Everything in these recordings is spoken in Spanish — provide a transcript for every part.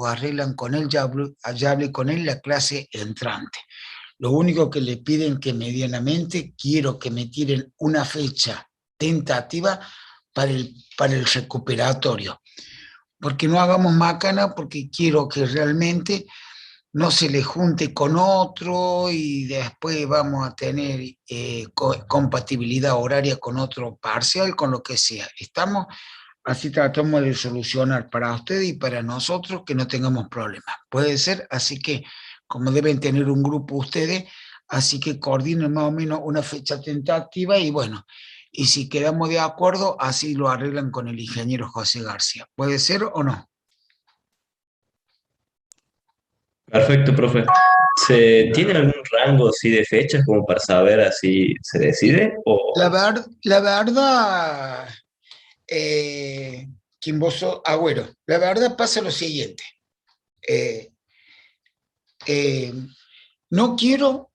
arreglan con él, ya hablé con él la clase entrante. Lo único que le piden que medianamente quiero que me tiren una fecha tentativa para el recuperatorio. Porque no hagamos macana, porque quiero que realmente no se le junte con otro y después vamos a tener compatibilidad horaria con otro parcial, con lo que sea. Estamos, así tratamos de solucionar para ustedes y para nosotros que no tengamos problemas. Puede ser, así que como deben tener un grupo ustedes, así que coordinen más o menos una fecha tentativa y bueno, y si quedamos de acuerdo, así lo arreglan con el ingeniero José García. ¿Puede ser o no? Perfecto, profe. ¿Se tiene algún rango así de fechas como para saber así se decide? O La verdad, Quimboso Agüero, la verdad pasa lo siguiente. Eh, eh, no quiero,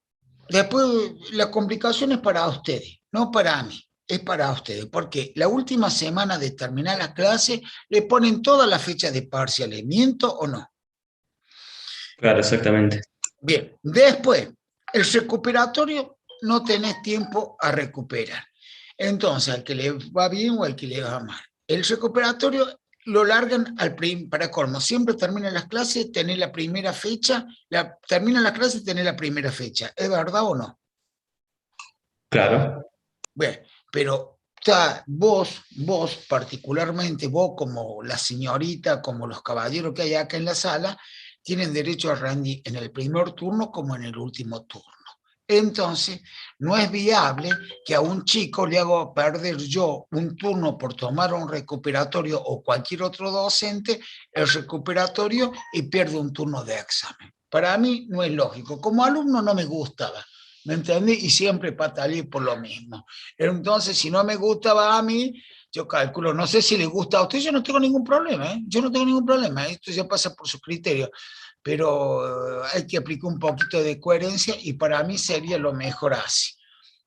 después la complicación es para ustedes, no para mí, es para ustedes, porque la última semana de terminar la clase le ponen toda la fecha de parciales, ¿miento o no? claro, exactamente. Bien, después, el recuperatorio no tenés tiempo a recuperar. Entonces, al que le va bien o al que le va mal. El recuperatorio lo largan para colmo. Siempre terminan las clases, tenés la primera fecha, terminan las clases, tenés la primera fecha. ¿Es verdad o no? Claro. Bien, pero vos particularmente, vos como la señorita, como los caballeros que hay acá en la sala, tienen derecho a rendir en el primer turno como en el último turno. Entonces, no es viable que a un chico le haga perder yo un turno por tomar un recuperatorio o cualquier otro docente el recuperatorio y pierde un turno de examen. Para mí no es lógico. Como alumno no me gustaba, ¿me entendí? Y siempre pataleé por lo mismo. Entonces, si no me gustaba a mí, yo calculo, no sé si le gusta a usted, yo no tengo ningún problema, ¿eh? Yo no tengo ningún problema, esto ya pasa por su criterio, pero hay que aplicar un poquito de coherencia y para mí sería lo mejor así.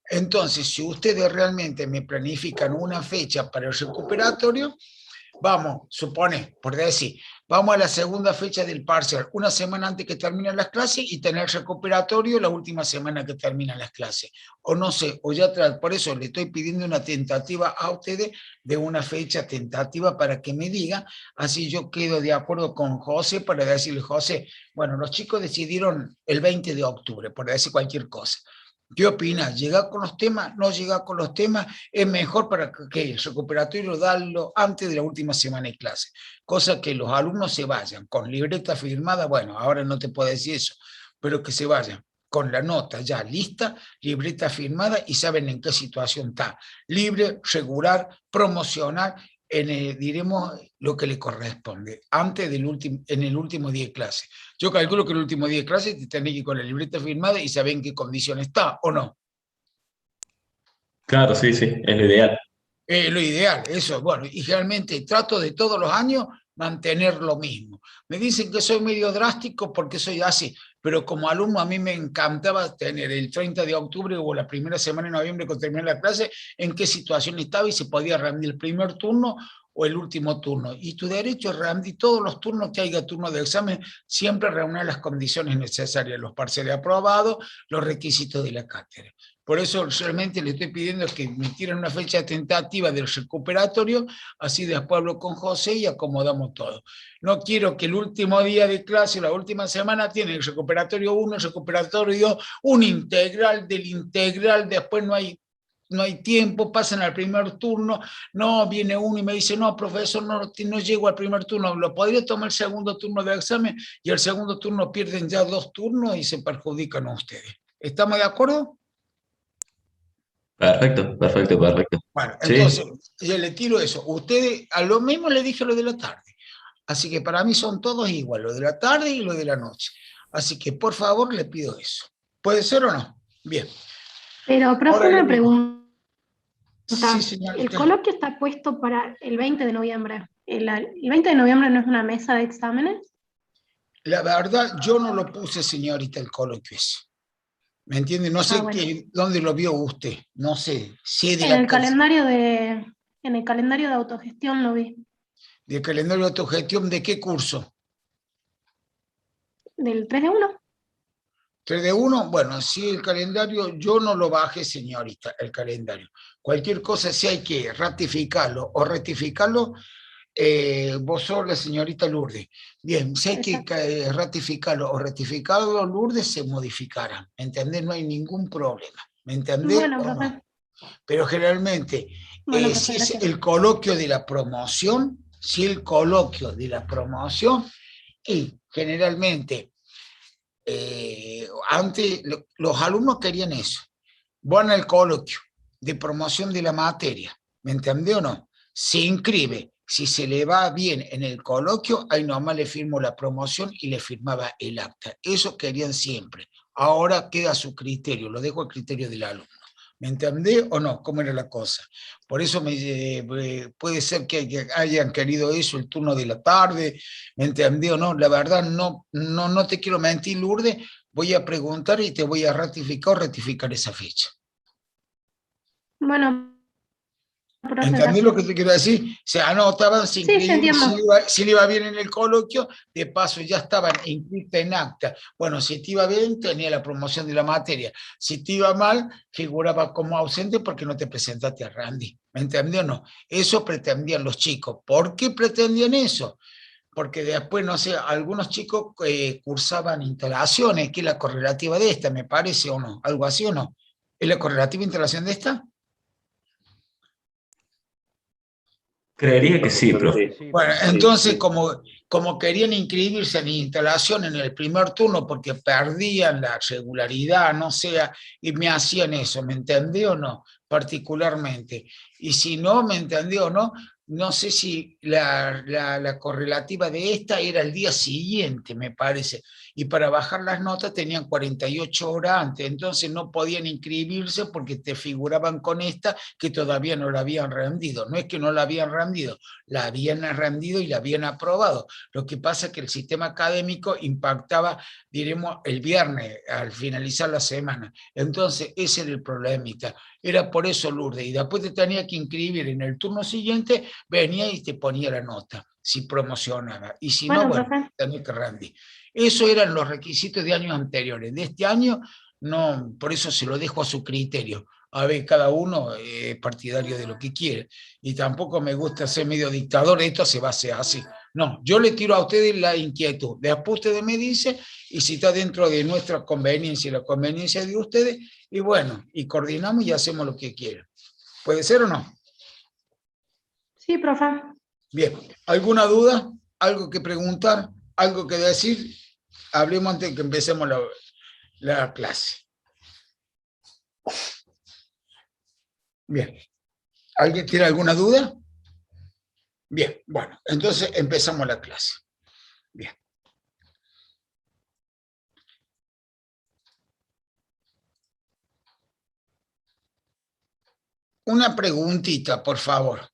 Entonces, si ustedes realmente me planifican una fecha para el recuperatorio, vamos, supone, por decir, vamos a la segunda fecha del parcial, una semana antes que terminen las clases y tener recuperatorio la última semana que terminan las clases. O no sé, o ya por eso le estoy pidiendo una tentativa a ustedes de una fecha tentativa para que me diga, así yo quedo de acuerdo con José para decirle, José, bueno, los chicos decidieron el 20 de octubre, por decir cualquier cosa. ¿Qué opinas? ¿Llegar con los temas? ¿No llegar con los temas? Es mejor para que el recuperatorio darlo antes de la última semana de clase. Cosa que los alumnos se vayan con libreta firmada, bueno, ahora no te puedo decir eso, pero que se vayan con la nota ya lista, libreta firmada y saben en qué situación está. Libre, regular, promocionar, diremos lo que le corresponde, antes en el último día de clase. Yo calculo que el último día de clase te tenés que ir con la libreta firmada y saber en qué condición está, ¿o no? Claro, sí, sí, es lo ideal. Lo ideal, eso, bueno, y realmente trato de todos los años mantener lo mismo. Me dicen que soy medio drástico porque soy así, pero como alumno a mí me encantaba tener el 30 de octubre o la primera semana de noviembre cuando terminé la clase, en qué situación estaba y se podía rendir el primer turno o el último turno. Y tu derecho es rendir todos los turnos que haya turno de examen, siempre reunir las condiciones necesarias, los parciales aprobados, los requisitos de la cátedra. Por eso solamente le estoy pidiendo que me tiren una fecha tentativa del recuperatorio, así después hablo con José y acomodamos todo. No quiero que el último día de clase, la última semana, tiene el recuperatorio 1, el recuperatorio 2, un integral del integral, después no hay tiempo, pasan al primer turno, no, viene uno y me dice, no, profesor, no llego al primer turno, lo podría tomar el segundo turno de examen y el segundo turno pierden ya 2 turnos y se perjudican a ustedes. ¿Estamos de acuerdo? Perfecto, perfecto, perfecto. Bueno, entonces Sí, yo le tiro eso. Ustedes, a lo mismo le dije lo de la tarde. Así que para mí son todos igual, lo de la tarde y lo de la noche. Así que por favor le pido eso. ¿Puede ser o no? Bien. Pero, profe, Ahora le una digo. pregunta. Sí, El señorita. coloquio está puesto para el 20 de noviembre. ¿El 20 de noviembre no es una mesa de exámenes? La verdad, yo no lo puse, señorita, el coloquio ese. ¿Me entiende? No Ah, sé bueno. dónde lo vio usted. No sé. Si es de En la el casa, calendario en el calendario de autogestión lo vi. de calendario de autogestión, ¿de qué curso? del 3 de 1. 3 de 1, bueno, si el calendario, yo no lo bajé, señorita, el calendario. Cualquier cosa, si hay que ratificarlo o rectificarlo, vos sos la señorita Lourdes. Bien, si hay que ratificarlo o rectificarlo, Lourdes, se modificará. ¿Me entendés? No hay ningún problema. ¿Me entendés? Bueno, ¿O profe. no? Pero generalmente, Bueno, profe, si es gracias. el coloquio de la promoción, si el coloquio de la promoción, y generalmente, antes los alumnos querían eso. Van al coloquio de promoción de la materia, ¿me entendió o no? Se inscribe, si se le va bien en el coloquio, ahí nomás le firmo la promoción y le firmaba el acta. Eso querían siempre. Ahora queda a su criterio, lo dejo al criterio del alumno. ¿Me entendés o no? ¿Cómo era la cosa? Por eso puede ser que hayan querido eso el turno de la tarde, ¿me entendió o no? La verdad, no te quiero mentir, Lourdes, voy a preguntar y te voy a ratificar o rectificar esa fecha. Bueno, profe, ¿Entendés lo que gracias. te quiero decir? Se anotaban, se Sí, sí, inscribían, entiendo. si le iba bien en el coloquio, de paso ya estaban inscritas en acta. Bueno, si te iba bien, tenía la promoción de la materia. Si te iba mal, figuraba como ausente porque no te presentaste a Randy. ¿Me entendió o no? Eso pretendían los chicos. ¿Por qué pretendían eso? Porque después, no sé, algunos chicos cursaban instalaciones, que es la correlativa de esta, me parece, o no, algo así o no. ¿Es la correlativa instalación de esta? Creería que sí, profe. Bueno, entonces como querían inscribirse en instalación en el primer turno porque perdían la regularidad, no sea, y me hacían eso, ¿me entendió o no? Particularmente. Y si no, ¿me entendió o no? No sé si la correlativa de esta era el día siguiente, me parece. Y para bajar las notas tenían 48 horas antes, entonces no podían inscribirse porque te figuraban con esta que todavía no la habían rendido. No es que no la habían rendido, la habían rendido y la habían aprobado. Lo que pasa es que el sistema académico impactaba, diremos, el viernes al finalizar la semana. Entonces, ese era el problemita. Era por eso, Lourdes. Y después te tenía que inscribir en el turno siguiente, venía y te ponía la nota, si promocionaba. Y si no, Bueno, bueno, profe. tenía que rendir. Esos eran los requisitos de años anteriores. De este año, no, por eso se lo dejo a su criterio. A ver, cada uno es partidario de lo que quiere. Y tampoco me gusta ser medio dictador, esto se va a hacer así. No, yo le tiro a ustedes la inquietud. Después ustedes me dicen, y si está dentro de nuestra conveniencia y la conveniencia de ustedes, y bueno, y coordinamos y hacemos lo que quieran. ¿Puede ser o no? Sí, profe. Bien, ¿alguna duda? ¿Algo que preguntar? ¿Algo que decir? Hablemos antes de que empecemos la clase. Bien, ¿alguien tiene alguna duda? Bien, bueno, entonces empezamos la clase. Bien. Una preguntita, por favor.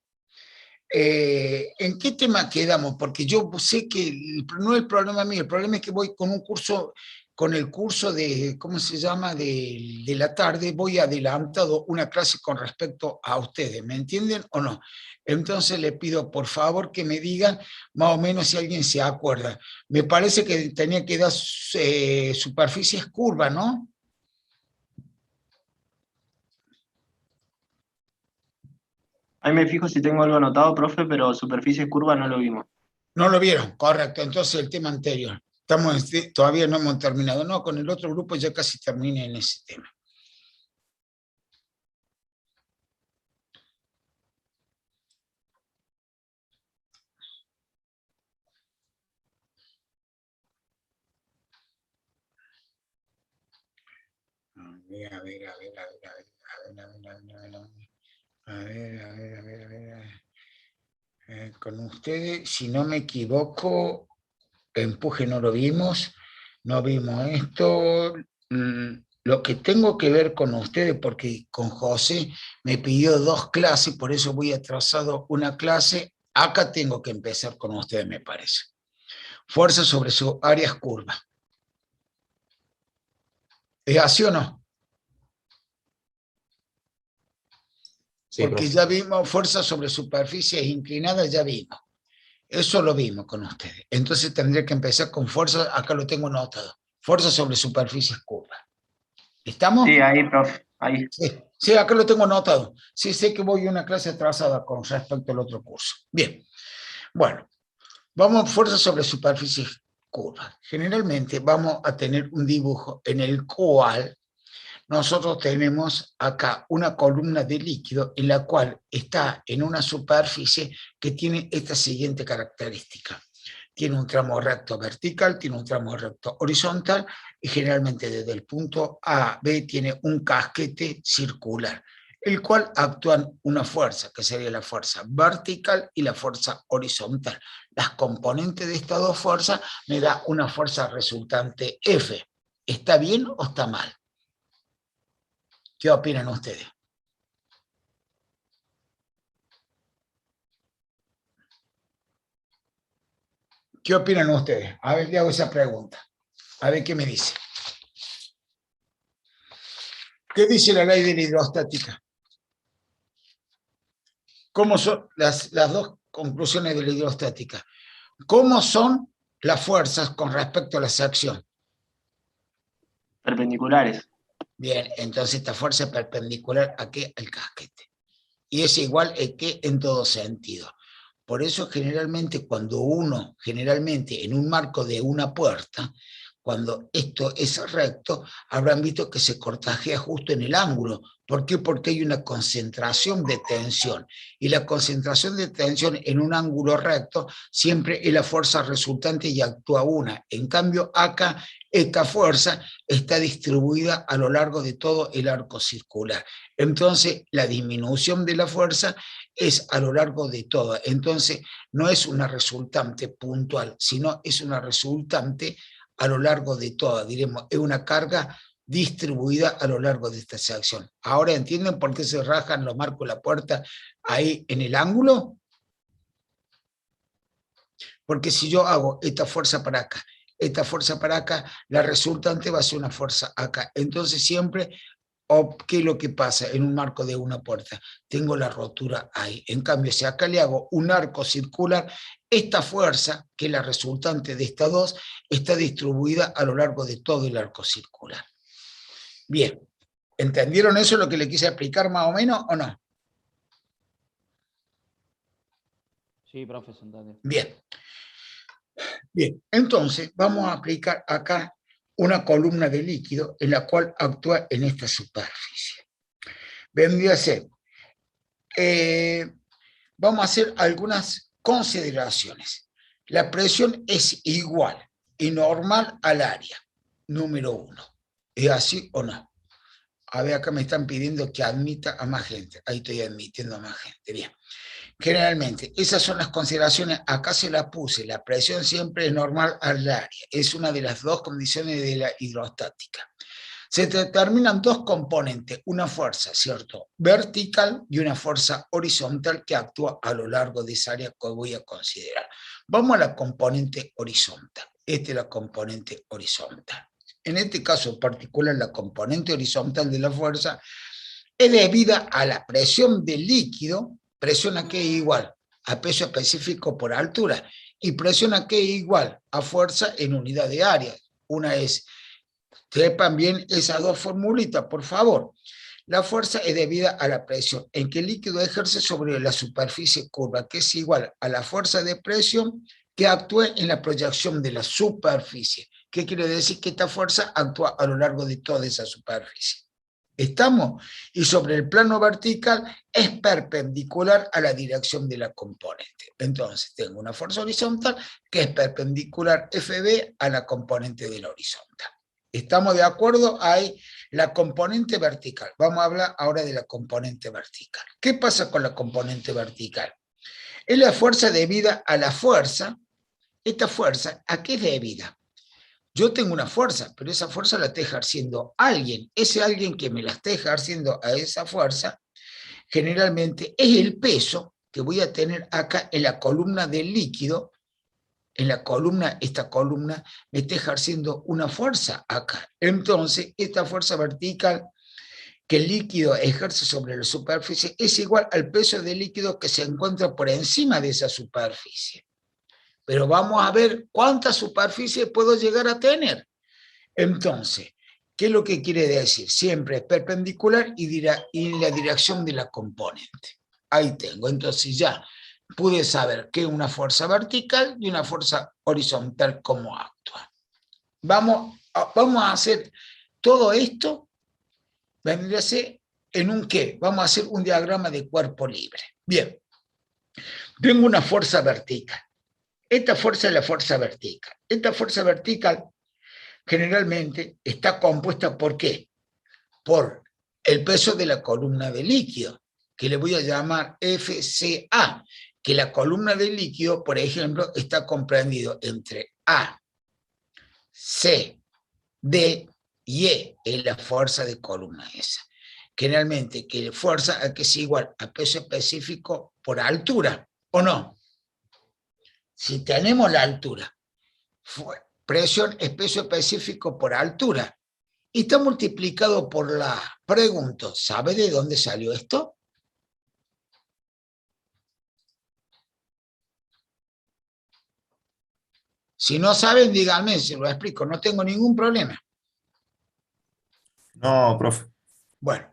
¿En qué tema quedamos? Porque yo sé que no es el problema mío, el problema es que voy con un curso, con el curso de, ¿cómo se llama?, de la tarde, voy adelantado una clase con respecto a ustedes, ¿me entienden o no? Entonces le pido por favor que me digan más o menos si alguien se acuerda. Me parece que tenía que dar superficies curvas, ¿no? Ahí me fijo si tengo algo anotado, profe, pero superficie curva no lo vimos. No lo vieron, correcto. Entonces el tema anterior. Todavía no hemos terminado. No, con el otro grupo ya casi terminé en ese tema. Con ustedes, si no me equivoco, empuje no lo vimos, no vimos esto. Lo que tengo que ver con ustedes, porque con José me pidió 2 clases, por eso voy atrasado una clase. Acá tengo que empezar con ustedes, me parece. Fuerza sobre sus áreas curvas. ¿Es así o no? Sí, Porque profe. ya vimos fuerza sobre superficies inclinadas, ya vimos. Eso lo vimos con ustedes. Entonces tendría que empezar con fuerza, acá lo tengo anotado, fuerza sobre superficies curvas. ¿Estamos? Sí, ahí, profe, ahí. Sí, sí, acá lo tengo anotado. Sí, sé que voy a una clase atrasada con respecto al otro curso. Bien, bueno, vamos a fuerza sobre superficies curvas. Generalmente vamos a tener un dibujo en el cual nosotros tenemos acá una columna de líquido en la cual está en una superficie que tiene esta siguiente característica. Tiene un tramo recto vertical, tiene un tramo recto horizontal y generalmente desde el punto A a B tiene un casquete circular, el cual actúan una fuerza, que sería la fuerza vertical y la fuerza horizontal. Las componentes de estas dos fuerzas me da una fuerza resultante F. ¿Está bien o está mal? ¿Qué opinan ustedes? ¿Qué opinan ustedes? A ver, le hago esa pregunta. A ver qué me dice. ¿Qué dice la ley de la hidrostática? ¿Cómo son las dos conclusiones de la hidrostática? ¿Cómo son las fuerzas con respecto a la sección? Perpendiculares. Bien, entonces esta fuerza es perpendicular a qué? Al casquete. Y es igual a qué en todo sentido. Por eso generalmente cuando uno, generalmente en un marco de una puerta, cuando esto es recto, habrán visto que se cortajea justo en el ángulo. ¿Por qué? Porque hay una concentración de tensión. Y la concentración de tensión en un ángulo recto siempre es la fuerza resultante y actúa una. En cambio, acá esta fuerza está distribuida a lo largo de todo el arco circular. Entonces, la disminución de la fuerza es a lo largo de todo. Entonces, no es una resultante puntual, sino es una resultante a lo largo de toda, diremos, es una carga distribuida a lo largo de esta sección. ¿Ahora entienden por qué se rajan los marcos de la puerta ahí en el ángulo? Porque si yo hago esta fuerza para acá, esta fuerza para acá, la resultante va a ser una fuerza acá. Entonces siempre, ¿qué es lo que pasa en un marco de una puerta? Tengo la rotura ahí. En cambio, si acá le hago un arco circular, esta fuerza, que es la resultante de estas dos, está distribuida a lo largo de todo el arco circular. Bien, ¿entendieron eso lo que le quise explicar más o menos o no? Sí, profe, se entendió. Bien. Bien, entonces vamos a aplicar acá una columna de líquido en la cual actúa en esta superficie. Vendría a ser, vamos a hacer algunas consideraciones. La presión es igual y normal al área, número 1. ¿Es así o no? A ver, acá me están pidiendo que admita a más gente. Ahí estoy admitiendo a más gente. Bien. Generalmente, esas son las consideraciones. Acá se la puse. La presión siempre es normal al área. Es una de las dos condiciones de la hidrostática. Se determinan dos componentes, una fuerza, ¿cierto?, vertical y una fuerza horizontal que actúa a lo largo de esa área que voy a considerar. Vamos a la componente horizontal. Esta es la componente horizontal. En este caso en particular, la componente horizontal de la fuerza es debida a la presión del líquido, presión a que es igual a peso específico por altura, y presión a que es igual a fuerza en unidad de área. Una es, sepan bien esas dos formulitas, por favor. La fuerza es debida a la presión en que el líquido ejerce sobre la superficie curva, que es igual a la fuerza de presión que actúa en la proyección de la superficie. ¿Qué quiere decir? Que esta fuerza actúa a lo largo de toda esa superficie. ¿Estamos? Y sobre el plano vertical es perpendicular a la dirección de la componente. Entonces tengo una fuerza horizontal que es perpendicular FB a la componente de la horizontal. ¿Estamos de acuerdo? Hay la componente vertical. Vamos a hablar ahora de la componente vertical. ¿Qué pasa con la componente vertical? Es la fuerza debida a la fuerza. Esta fuerza, ¿a qué es debida? Yo tengo una fuerza, pero esa fuerza la está ejerciendo alguien. Ese alguien que me la está ejerciendo a esa fuerza, generalmente es el peso que voy a tener acá en la columna del líquido. En la columna, esta columna me está ejerciendo una fuerza acá. Entonces, esta fuerza vertical que el líquido ejerce sobre la superficie es igual al peso del líquido que se encuentra por encima de esa superficie. pero vamos a ver cuánta superficie puedo llegar a tener. Entonces, ¿qué es lo que quiere decir? Siempre es perpendicular y en la dirección de la componente. Ahí tengo, entonces ya pude saber que una fuerza vertical y una fuerza horizontal cómo actúan. Vamos a hacer todo esto, vendría a ser en un ¿qué? Vamos a hacer un diagrama de cuerpo libre. Bien, tengo una fuerza vertical. Esta fuerza es la fuerza vertical. Esta fuerza vertical generalmente está compuesta ¿por qué? Por el peso de la columna de líquido, que le voy a llamar FCA, que la columna de líquido, por ejemplo, está comprendido entre A, C, D y E, es la fuerza de columna esa. Generalmente, que fuerza a que es igual a peso específico por altura, ¿o no? Si tenemos la altura, presión es peso específico por altura, y está multiplicado por la, pregunto, ¿sabe de dónde salió esto? Si no saben, díganme, se lo explico, no tengo ningún problema. No, profe. Bueno,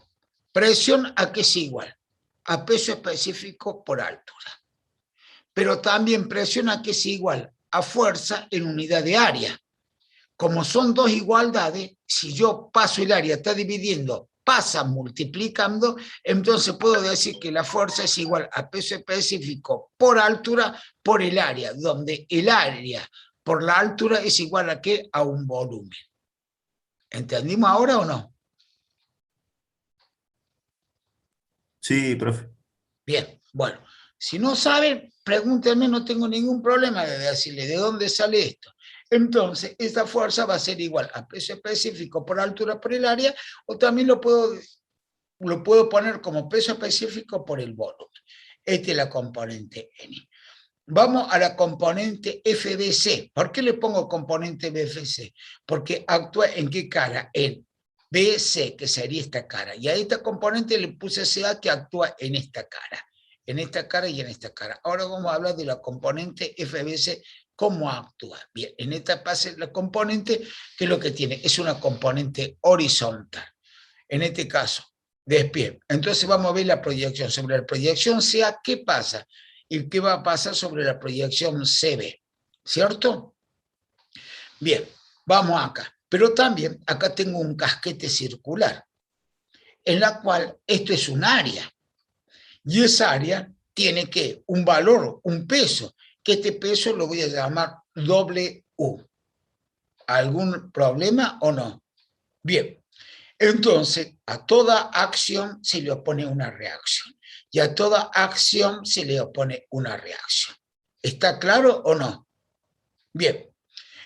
presión a qué es igual, a peso específico por altura. Pero también presión a qué es igual, a fuerza en unidad de área. Como son dos igualdades, si yo paso el área, está dividiendo, pasa multiplicando, entonces puedo decir que la fuerza es igual a peso específico por altura por el área, donde el área por la altura es igual a ¿qué? A un volumen. ¿Entendimos ahora o no? Sí, profe. Bien, bueno, si no saben, pregúntenme, no tengo ningún problema de decirle de dónde sale esto. Entonces, esta fuerza va a ser igual a peso específico por altura por el área, o también lo puedo poner como peso específico por el volumen. Esta es la componente N. Vamos a la componente FBC. ¿Por qué le pongo componente FBC? Porque actúa en qué cara, en BC, que sería esta cara. Y a esta componente le puse CA, que actúa en esta cara. En esta cara y en esta cara. Ahora vamos a hablar de la componente FBC, cómo actúa. Bien, en esta fase la componente, que es lo que tiene, es una componente horizontal. En este caso, de pie. Entonces vamos a ver la proyección. Sobre la proyección CA, ¿qué pasa? ¿Y qué va a pasar sobre la proyección CB? ¿Cierto? Bien, vamos acá. Pero también acá tengo un casquete circular, en la cual esto es un área. Y esa área tiene que un valor, un peso, que este peso lo voy a llamar W. ¿Algún problema o no? Bien, entonces a toda acción se le opone una reacción. Y a toda acción se le opone una reacción. ¿Está claro o no? Bien,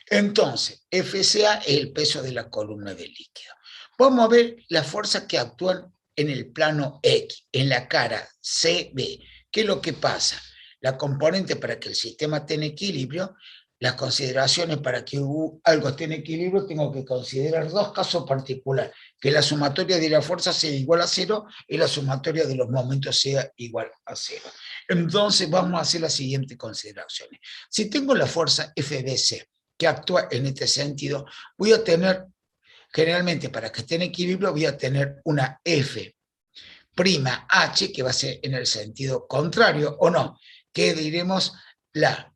entonces, FCA es el peso de la columna de líquido. Vamos a ver las fuerzas que actúan en el plano X, en la cara CB. ¿Qué es lo que pasa? La componente para que el sistema esté en equilibrio, las consideraciones para que algo esté en equilibrio, tengo que considerar dos casos particulares, que la sumatoria de la fuerza sea igual a 0 y la sumatoria de los momentos sea igual a 0. Entonces vamos a hacer las siguientes consideraciones. Si tengo la fuerza FBC, que actúa en este sentido, voy a tener, generalmente para que esté en equilibrio, voy a tener una F' H, que va a ser en el sentido contrario, o no, que diremos la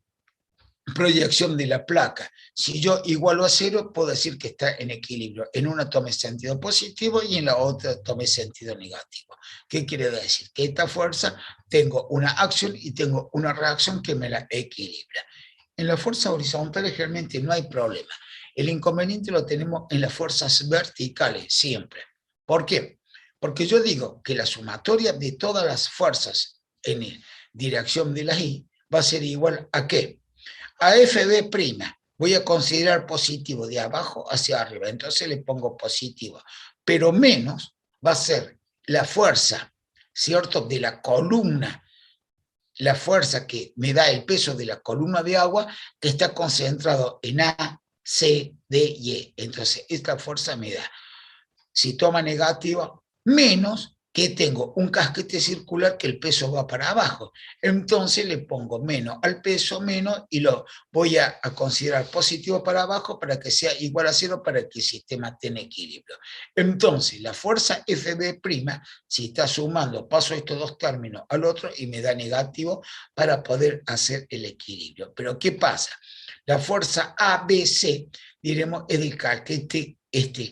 proyección de la placa. Si yo igualo a 0, puedo decir que está en equilibrio. En una tome sentido positivo y en la otra tome sentido negativo. ¿Qué quiere decir? Que esta fuerza tengo una acción y tengo una reacción que me la equilibra. En las fuerzas horizontales realmente no hay problema. El inconveniente lo tenemos en las fuerzas verticales siempre. ¿Por qué? Porque yo digo que la sumatoria de todas las fuerzas en dirección de la I va a ser igual a ¿qué? A FB'. Voy a considerar positivo de abajo hacia arriba, entonces le pongo positivo. Pero menos va a ser la fuerza, ¿cierto?, de la columna, la fuerza que me da el peso de la columna de agua, que está concentrado en A, C, D y E. Entonces, esta fuerza me da, si toma negativa, menos que tengo un casquete circular que el peso va para abajo. Entonces le pongo menos al peso, menos, y lo voy a considerar positivo para abajo para que sea igual a 0 para que el sistema esté en equilibrio. Entonces la fuerza FB', si está sumando, paso estos dos términos al otro y me da negativo para poder hacer el equilibrio. Pero ¿qué pasa? La fuerza ABC, diremos, es del casquete,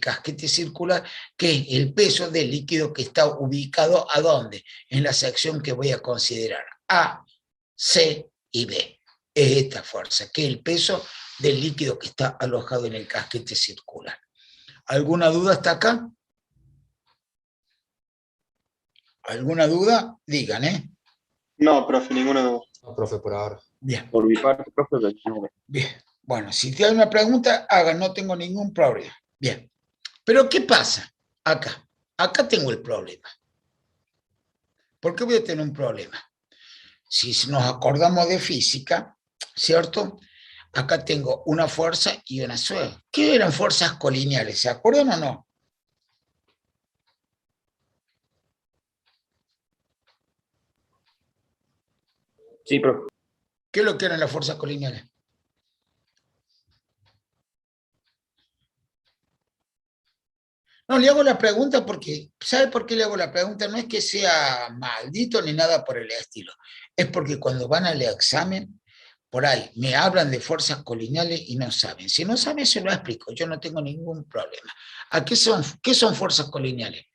casquete circular, que es el peso del líquido que está ubicado ¿a dónde? En la sección que voy a considerar, A, C y B. Es esta fuerza, que es el peso del líquido que está alojado en el casquete circular. ¿Alguna duda hasta acá? ¿Alguna duda? Digan, ¿eh? No, profe, ninguna duda. No, profe, por ahora. Bien. Por mi parte, profe, Bien. Bueno, si tienen una pregunta, hagan, no tengo ningún problema. Bien. Pero ¿qué pasa? Acá. Acá tengo el problema. ¿Por qué voy a tener un problema? Si nos acordamos de física, ¿cierto? Acá tengo una fuerza y una suela. ¿Qué eran fuerzas colineales? ¿Se acuerdan o no? Sí, profe. ¿Qué es lo que eran las fuerzas colineales? No, le hago la pregunta porque, ¿sabe por qué le hago la pregunta? No es que sea maldito ni nada por el estilo. Es porque cuando van al examen, por ahí, me hablan de fuerzas colineales y no saben. Si no saben, se lo explico. Yo no tengo ningún problema. ¿Qué son fuerzas colineales?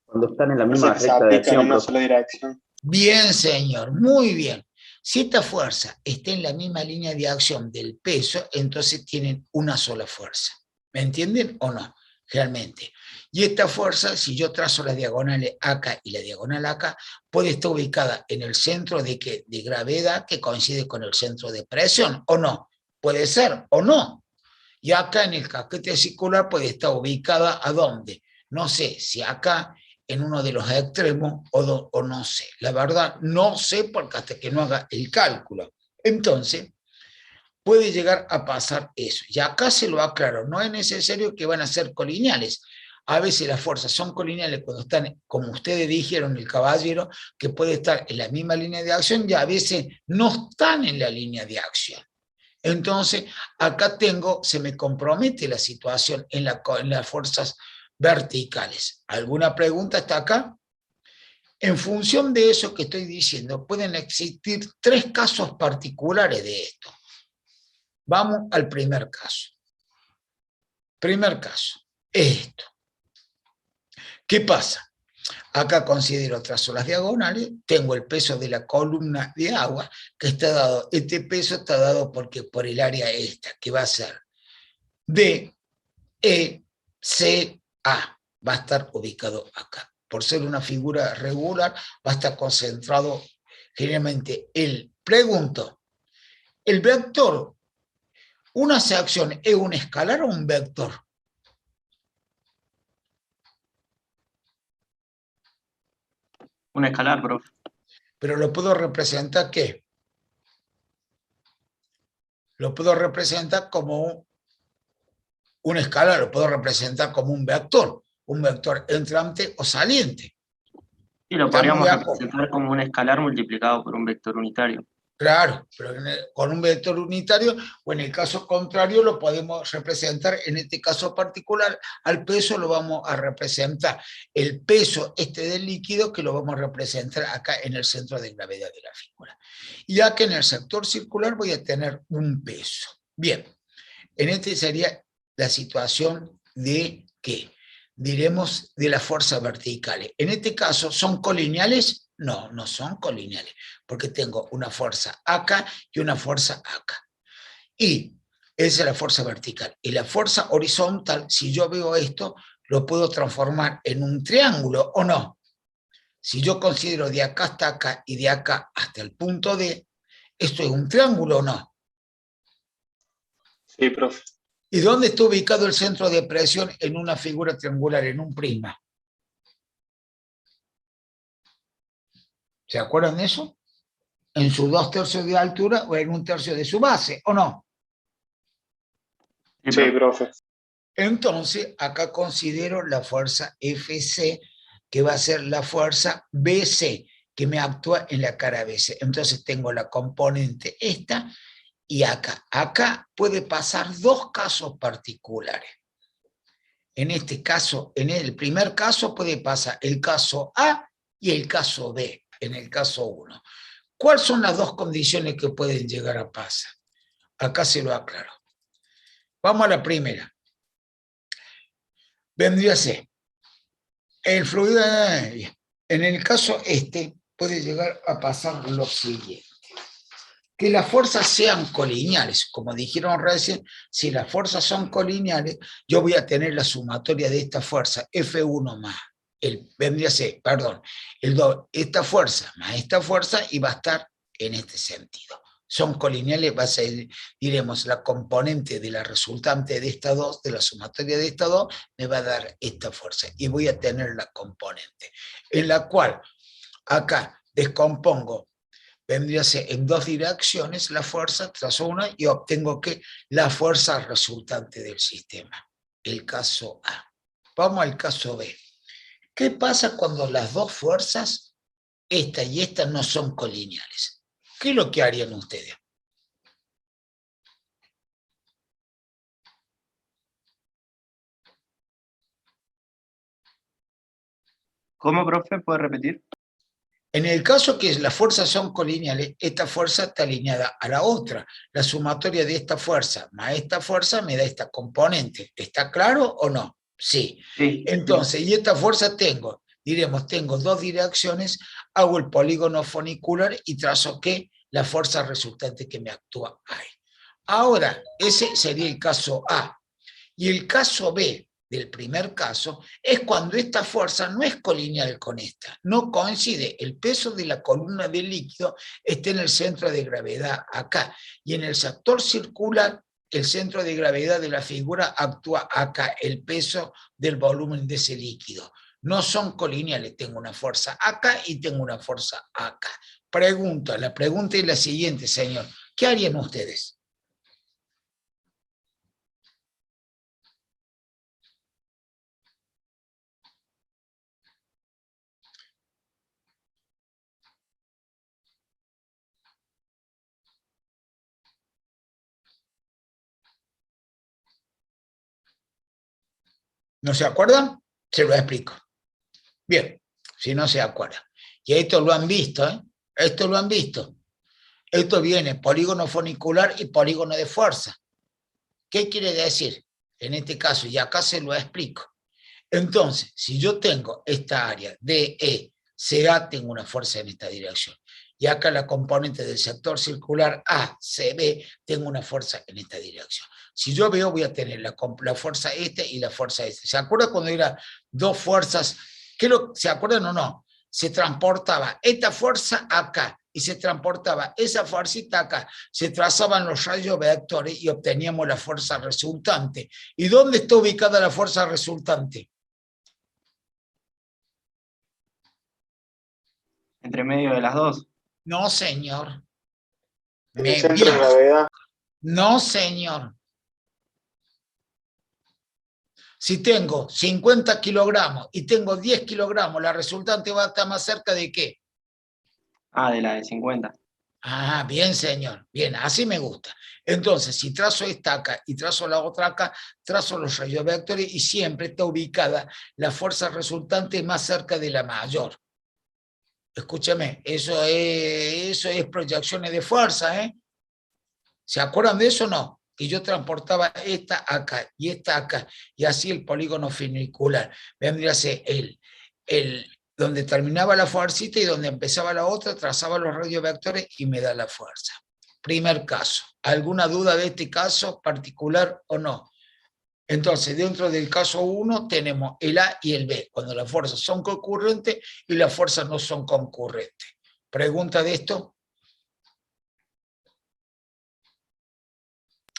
Cuando están en la Fuerza misma que se recta de aplican en acción, una profe. sola dirección. Bien, señor, muy bien. Si esta fuerza está en la misma línea de acción del peso, entonces tienen una sola fuerza. ¿Me entienden o no? Realmente. Y esta fuerza, si yo trazo las diagonales acá y la diagonal acá, puede estar ubicada en el centro de gravedad que coincide con el centro de presión, ¿o no? Puede ser, o no. Y acá en el casquete circular puede estar ubicada ¿a dónde? No sé, si acá en uno de los extremos o no sé. La verdad, no sé porque hasta que no haga el cálculo. Entonces, puede llegar a pasar eso. Y acá se lo aclaro, no es necesario que van a ser colineales. A veces las fuerzas son colineales cuando están, como ustedes dijeron, el caballero, que puede estar en la misma línea de acción y a veces no están en la línea de acción. Entonces, acá se me compromete la situación en las fuerzas verticales. ¿Alguna pregunta hasta acá? En función de eso que estoy diciendo, pueden existir 3 casos particulares de esto. Vamos al primer caso. Primer caso, esto. ¿Qué pasa? Acá considero trazo las diagonales, tengo el peso de la columna de agua, que está dado, este peso está dado por el área esta, que va a ser D, E, C, A. Va a estar ubicado acá. Por ser una figura regular, va a estar concentrado generalmente pregunto, ¿el vector, una sección, es un escalar o un vector? Un escalar, profe. Pero lo puedo representar ¿qué? Lo puedo representar como un escalar, lo puedo representar como un vector entrante o saliente. Y lo podríamos representar como un escalar multiplicado por un vector unitario. Claro, pero con un vector unitario, o en el caso contrario lo podemos representar, en este caso particular, al peso lo vamos a representar, el peso del líquido que lo vamos a representar acá en el centro de gravedad de la figura. Y acá en el sector circular voy a tener un peso. Bien, en este sería la situación de ¿qué? Diremos de las fuerzas verticales. En este caso, ¿son colineales? No, no son colineales, porque tengo una fuerza acá y una fuerza acá. Y esa es la fuerza vertical. Y la fuerza horizontal, si yo veo esto, lo puedo transformar en un triángulo, ¿o no? Si yo considero de acá hasta acá y de acá hasta el punto D, ¿esto es un triángulo o no? Sí, profe. ¿Y dónde está ubicado el centro de presión en una figura triangular, en un prisma? ¿Se acuerdan de eso? ¿En sus 2/3 de altura o en 1/3 de su base, o no? Sí, profe. Entonces, acá considero la fuerza FC que va a ser la fuerza BC, que me actúa en la cara BC. Entonces tengo la componente esta y acá. Acá puede pasar dos casos particulares. En este caso, en el primer caso puede pasar el caso A y el caso B, en el caso 1. ¿Cuáles son las dos condiciones que pueden llegar a pasar? Acá se lo aclaro. Vamos a la primera. Vendría a ser el fluido. En el caso este puede llegar a pasar lo siguiente. Que las fuerzas sean colineales. Como dijeron recién, si las fuerzas son colineales, yo voy a tener la sumatoria de esta fuerza, F1 más, vendría a ser, perdón, esta fuerza más esta fuerza, y va a estar en este sentido. Son colineales, va a ser, diremos, la componente de la resultante de estas dos, de la sumatoria de estas dos, me va a dar esta fuerza. Y voy a tener la componente, en la cual acá descompongo, vendría a ser en dos direcciones la fuerza, trazo una y obtengo que la fuerza resultante del sistema. El caso A. Vamos al caso B. ¿Qué pasa cuando las dos fuerzas, esta y esta, no son colineales? ¿Qué es lo que harían ustedes? ¿Cómo, profe? ¿Puede repetir? En el caso que las fuerzas son colineales, esta fuerza está alineada a la otra. La sumatoria de esta fuerza más esta fuerza me da esta componente. ¿Está claro o no? Sí. Sí. Entonces, y esta fuerza tengo, diremos, tengo dos direcciones, hago el polígono funicular y trazo que la fuerza resultante que me actúa ahí. Ahora, ese sería el caso A. Y el caso B del primer caso es cuando esta fuerza no es colineal con esta, no coincide, el peso de la columna del líquido está en el centro de gravedad acá, y en el sector circular el centro de gravedad de la figura actúa acá, el peso del volumen de ese líquido. No son colineales, tengo una fuerza acá y tengo una fuerza acá. La pregunta es la siguiente, señor, ¿qué harían ustedes? ¿No se acuerdan? Se lo explico. Bien, si no se acuerdan. Y esto lo han visto, ¿eh? Esto lo han visto. Esto viene polígono funicular y polígono de fuerza. ¿Qué quiere decir? En este caso, y acá se lo explico. Entonces, si yo tengo esta área DE, CA, tengo una fuerza en esta dirección. Y acá la componente del sector circular A, CB, tengo una fuerza en esta dirección. Si yo veo, voy a tener la fuerza esta y la fuerza esta. ¿Se acuerdan cuando eran dos fuerzas? ¿Se acuerdan o no? Se transportaba esta fuerza acá y se transportaba esa fuercita acá. Se trazaban los rayos vectores y obteníamos la fuerza resultante. ¿Y dónde está ubicada la fuerza resultante? Entre medio de las dos. No, señor. En el centro de gravedad. No, señor. Si tengo 50 kilogramos y tengo 10 kilogramos, la resultante va a estar más cerca de ¿qué? Ah, de la de 50. Ah, bien, señor. Bien, así me gusta. Entonces, si trazo esta acá y trazo la otra acá, trazo los rayos vectores y siempre está ubicada la fuerza resultante más cerca de la mayor. Escúchame, eso es proyecciones de fuerza, ¿eh? ¿Se acuerdan de eso o no? Que yo transportaba esta acá y esta acá, y así el polígono funicular. Vendría a ser donde terminaba la fuercita y donde empezaba la otra, trazaba los radiovectores y me da la fuerza. Primer caso. ¿Alguna duda de este caso particular o no? Entonces, dentro del caso 1 tenemos el A y el B, cuando las fuerzas son concurrentes y las fuerzas no son concurrentes. ¿Pregunta de esto?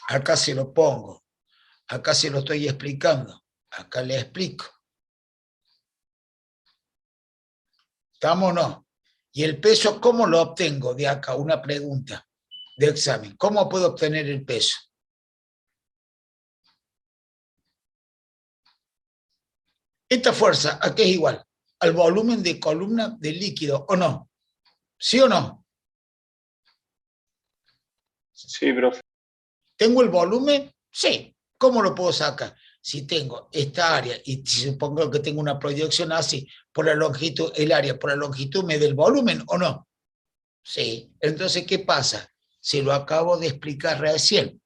Acá se lo pongo, acá se lo estoy explicando, acá le explico. ¿Estamos o no? ¿Y el peso cómo lo obtengo de acá? Una pregunta de examen. ¿Cómo puedo obtener el peso? Esta fuerza, ¿a qué es igual? al volumen de columna del líquido, ¿o no? ¿Sí o no? Sí, profe. ¿Tengo el volumen? Sí. ¿Cómo lo puedo sacar? Si tengo esta área y si supongo que tengo una proyección así, por la longitud, el área por la longitud me da el volumen, ¿o no? Sí. Entonces, ¿qué pasa? Se lo acabo de explicar recién.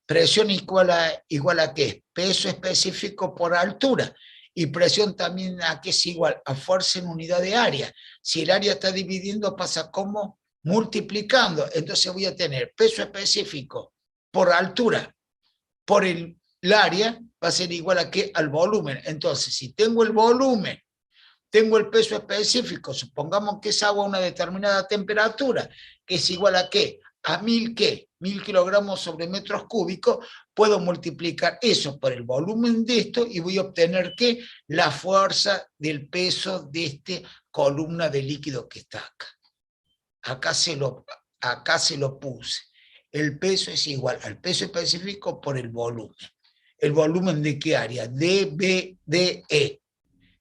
Presión igual a ¿qué? Peso específico por altura. Y presión también a qué es igual a fuerza en unidad de área. Si el área está dividiendo, pasa como multiplicando. Entonces voy a tener peso específico por altura por el área, va a ser igual a qué? Al volumen. Entonces, si tengo el volumen, tengo el peso específico, supongamos que es agua a una determinada temperatura, que es igual a qué? A 1000 ¿qué? 1000 kilogramos sobre metros cúbicos, puedo multiplicar eso por el volumen de esto y voy a obtener ¿qué? La fuerza del peso de esta columna de líquido que está acá. Acá se lo puse. El peso es igual al peso específico por el volumen. ¿El volumen de qué área? DBDE.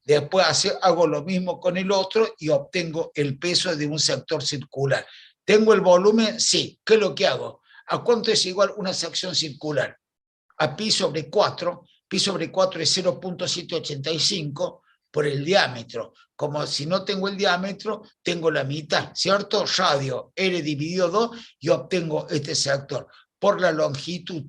Después hago lo mismo con el otro y obtengo el peso de un sector circular. ¿Tengo el volumen? Sí. ¿Qué es lo que hago? ¿A cuánto es igual una sección circular? A pi sobre 4. Pi sobre 4 es 0.785 por el diámetro. Como si no tengo el diámetro, tengo la mitad, ¿cierto? Radio R dividido 2 y obtengo este sector. Por la longitud,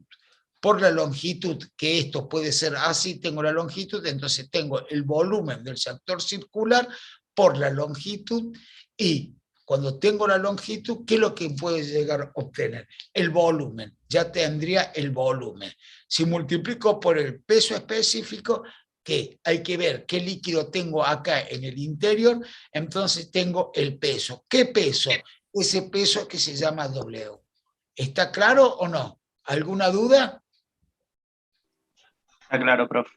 que esto puede ser así, tengo la longitud, entonces tengo el volumen del sector circular por la longitud y cuando tengo la longitud, ¿qué es lo que puedo llegar a obtener? El volumen, ya tendría el volumen. Si multiplico por el peso específico, que hay que ver qué líquido tengo acá en el interior, entonces tengo el peso. ¿Qué peso? Ese peso que se llama W. ¿Está claro o no? ¿Alguna duda? Está claro, profe.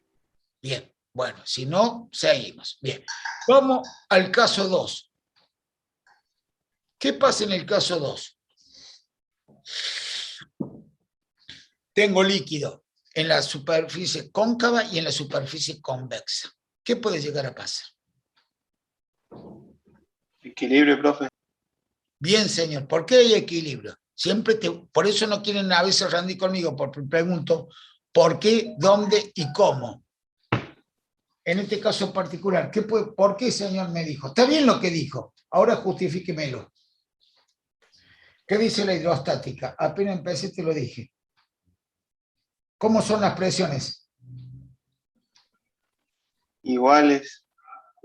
Bien, bueno, si no, seguimos. Bien, vamos al caso 2. ¿Qué pasa en el caso 2? Tengo líquido en la superficie cóncava y en la superficie convexa. ¿Qué puede llegar a pasar? Equilibrio, profe. Bien, señor. ¿Por qué hay equilibrio? Por eso no quieren a veces rendir conmigo, porque pregunto por qué, dónde y cómo. En este caso particular, ¿por qué, señor, me dijo? Está bien lo que dijo, ahora justifíquemelo. ¿Qué dice la hidrostática? Apenas empecé te lo dije. ¿Cómo son las presiones? Iguales.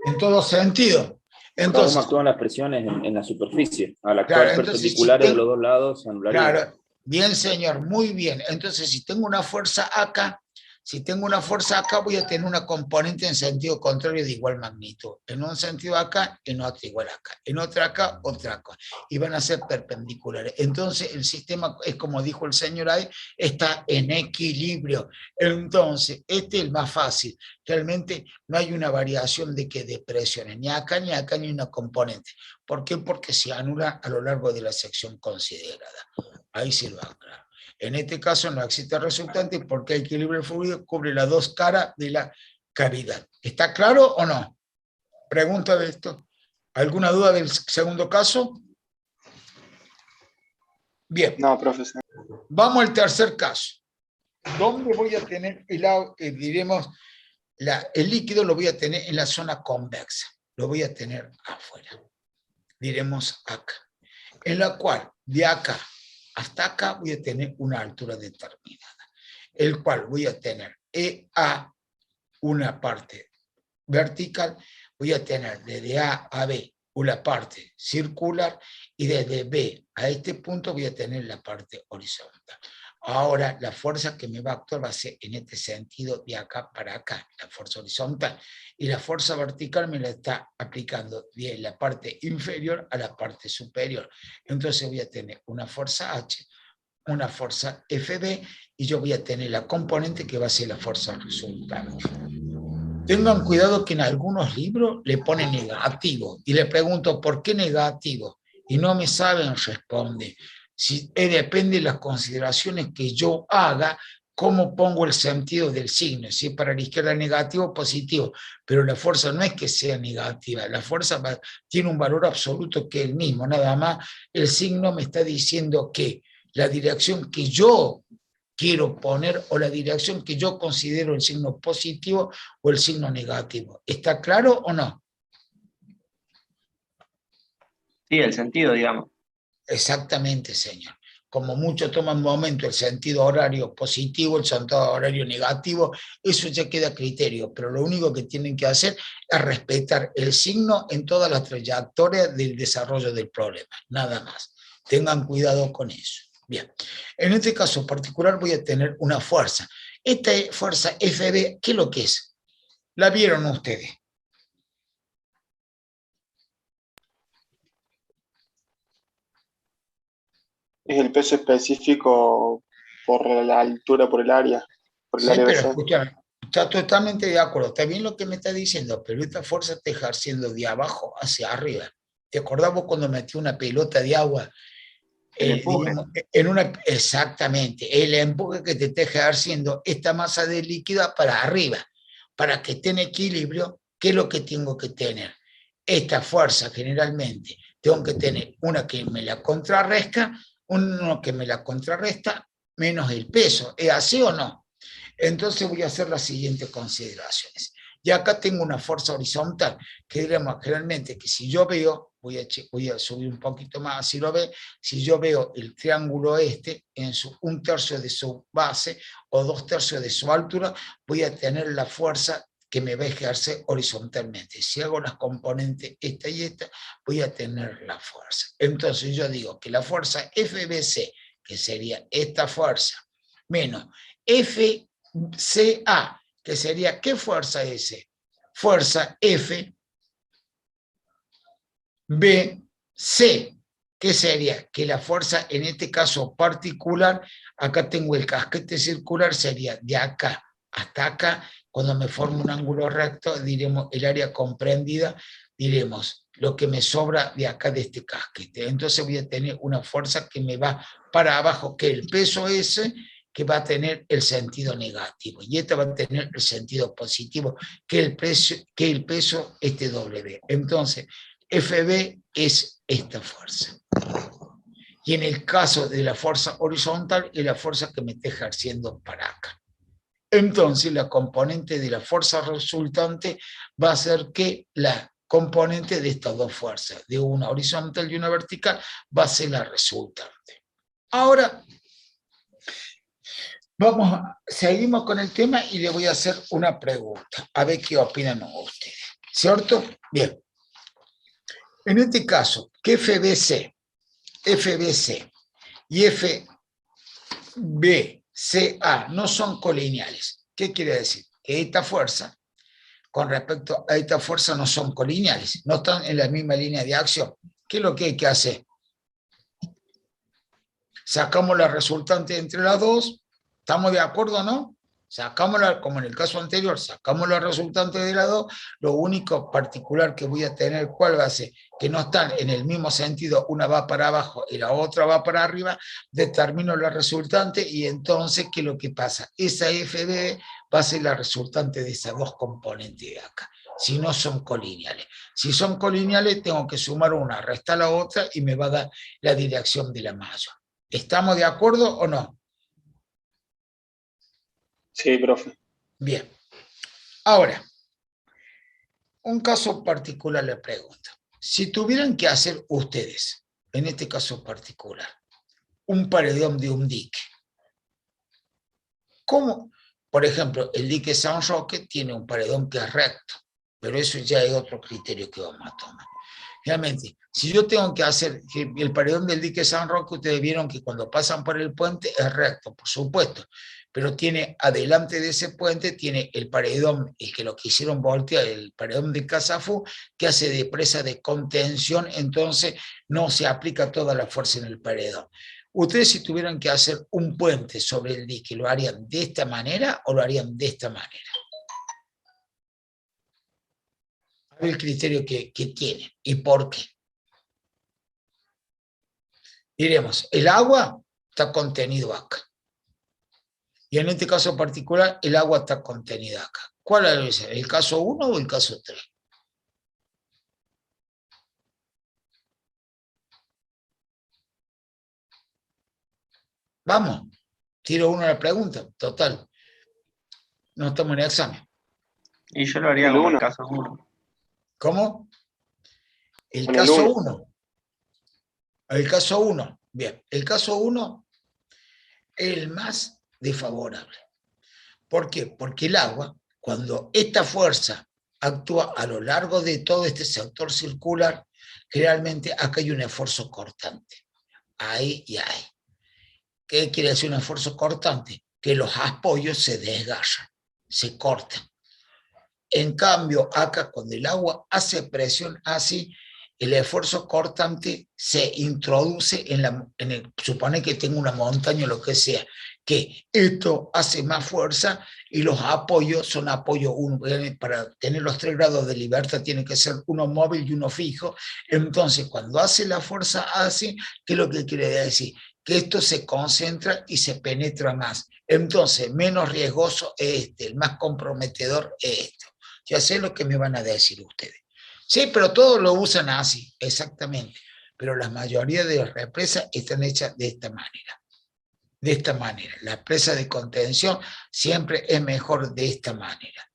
En todo sentido. Entonces, ¿Cómo actúan las presiones en la superficie? Al actuar claro, entonces, perpendiculares de los dos lados se anularía. Claro, bien, señor, muy bien. Entonces, si tengo una fuerza acá, voy a tener una componente en sentido contrario de igual magnitud. En un sentido acá, en otro igual acá. En otra acá, otra acá. Y van a ser perpendiculares. Entonces, el sistema, es como dijo el señor ahí, está en equilibrio. Entonces, este es el más fácil. Realmente no hay una variación de presiones, ni acá, ni acá, ni una componente. ¿Por qué? Porque se anula a lo largo de la sección considerada. Ahí se lo aclaro. En este caso no existe resultante porque el equilibrio fluido cubre las dos caras de la cavidad. ¿Está claro o no? Pregunta de esto. ¿Alguna duda del segundo caso? Bien. No, profesor. Vamos al tercer caso. ¿Dónde voy a tener el líquido? Lo voy a tener en la zona convexa. Lo voy a tener afuera. Diremos acá. En la cual, de acá hasta acá voy a tener una altura determinada, el cual voy a tener EA, una parte vertical, voy a tener desde A a B una parte circular y desde B a este punto voy a tener la parte horizontal. Ahora la fuerza que me va a actuar va a ser en este sentido de acá para acá, la fuerza horizontal, y la fuerza vertical me la está aplicando de la parte inferior a la parte superior. Entonces voy a tener una fuerza H, una fuerza FB, y yo voy a tener la componente que va a ser la fuerza resultante. Tengan cuidado que en algunos libros le ponen negativo, y le pregunto, ¿por qué negativo? Y no me saben responder. Depende de las consideraciones que yo haga cómo pongo el sentido del signo, si es para la izquierda negativo o positivo, pero la fuerza no es que sea negativa, la fuerza tiene un valor absoluto que es el mismo, nada más el signo me está diciendo que la dirección que yo quiero poner o la dirección que yo considero el signo positivo o el signo negativo. ¿Está claro o no? Sí, el sentido, digamos. Exactamente, señor. Como mucho toman momento el sentido horario positivo, el sentido horario negativo, eso ya queda a criterio, pero lo único que tienen que hacer es respetar el signo en toda la trayectoria del desarrollo del problema, nada más. Tengan cuidado con eso. Bien, en este caso particular voy a tener una fuerza. Esta fuerza FB, ¿qué es lo que es? ¿La vieron ustedes? Es el peso específico por la altura, por el área Sí, pero BC. escucha, está totalmente de acuerdo. Está bien lo que me está diciendo, pero esta fuerza está ejerciendo de abajo hacia arriba. ¿Te acordás vos cuando metí una pelota de agua? El empuje. Digamos, exactamente, el empuje que te está ejerciendo esta masa de líquida para arriba, para que esté en equilibrio. ¿Qué es lo que tengo que tener? Esta fuerza generalmente tengo que tener una que me la contrarresta, uno que me la contrarresta, menos el peso. ¿Es así o no? Entonces voy a hacer las siguientes consideraciones. Y acá tengo una fuerza horizontal, que diremos generalmente que si yo veo, voy a subir un poquito más, si lo ve, si yo veo el triángulo este en un tercio de su base o 2/3 de su altura, voy a tener la fuerza que me va a ejercer horizontalmente. Si hago las componentes esta y esta, voy a tener la fuerza. Entonces yo digo que la fuerza FBC, que sería esta fuerza, menos FCA, que sería, ¿qué fuerza es esa? Fuerza F, B, C, que sería que la fuerza en este caso particular, acá tengo el casquete circular, sería de acá hasta acá, cuando me formo un ángulo recto, diremos el área comprendida, diremos lo que me sobra de acá de este casquete. Entonces voy a tener una fuerza que me va para abajo, que el peso ese, que va a tener el sentido negativo, y esta va a tener el sentido positivo, que el peso este W. Entonces, FB es esta fuerza. Y en el caso de la fuerza horizontal, es la fuerza que me está ejerciendo para acá. Entonces, la componente de la fuerza resultante va a ser que la componente de estas dos fuerzas, de una horizontal y una vertical, va a ser la resultante. Ahora, seguimos con el tema y le voy a hacer una pregunta, a ver qué opinan ustedes. ¿Cierto? Bien. En este caso, que FBC y FBCA no son colineales. ¿Qué quiere decir? Que esta fuerza, con respecto a esta fuerza, no son colineales, no están en la misma línea de acción. ¿Qué es lo que hay que hacer? Sacamos la resultante entre las dos. ¿Estamos de acuerdo o no? Sacamos, como en el caso anterior, sacamos la resultante de las dos. Lo único particular que voy a tener, ¿cuál va a ser? Que no están en el mismo sentido, una va para abajo y la otra va para arriba. Determino la resultante y entonces, ¿qué es lo que pasa? Esa FB va a ser la resultante de esas dos componentes de acá, si no son colineales. Si son colineales, tengo que sumar una, restar la otra y me va a dar la dirección de la malla. ¿Estamos de acuerdo o no? Sí, profe. Bien. Ahora, un caso particular le pregunto. Si tuvieran que hacer ustedes, en este caso particular, un paredón de un dique, ¿cómo? Por ejemplo, el dique San Roque tiene un paredón que es recto, pero eso ya es otro criterio que vamos a tomar. Realmente, si yo tengo que hacer el paredón del dique San Roque, ustedes vieron que cuando pasan por el puente es recto, por supuesto, pero tiene adelante de ese puente, tiene el paredón, el que lo quisieron voltear, el paredón de Casafú, que hace de presa de contención, entonces no se aplica toda la fuerza en el paredón. Ustedes, si tuvieran que hacer un puente sobre el dique, ¿lo harían de esta manera o lo harían de esta manera? El criterio que tienen y por qué. Diremos, el agua está contenido acá. Y en este caso particular, el agua está contenida acá. ¿Cuál es el caso 1 o el caso 3? Vamos, tiro uno a la pregunta, total. No estamos en el examen. Y yo lo haría El como uno. el caso 1. ¿Cómo? El Con el caso uno. 1. El caso 1. Bien, el caso 1 es el más desfavorable. ¿Por qué? Porque el agua, cuando esta fuerza actúa a lo largo de todo este sector circular, generalmente acá hay un esfuerzo cortante. Ahí y ahí. ¿Qué quiere decir un esfuerzo cortante? Que los apoyos se desgarran, se cortan. En cambio, acá cuando el agua hace presión así, el esfuerzo cortante se introduce supone que tengo una montaña o lo que sea, que esto hace más fuerza y los apoyos son apoyos, para tener los 3 grados de libertad tiene que ser uno móvil y uno fijo. Entonces, cuando hace la fuerza así, ¿qué es lo que quiere decir? Que esto se concentra y se penetra más. Entonces, menos riesgoso es el más comprometedor es esto. Ya sé lo que me van a decir ustedes. Sí, pero todos lo usan así, exactamente. Pero la mayoría de las represas están hechas de esta manera. De esta manera. La presa de contención siempre es mejor de esta manera.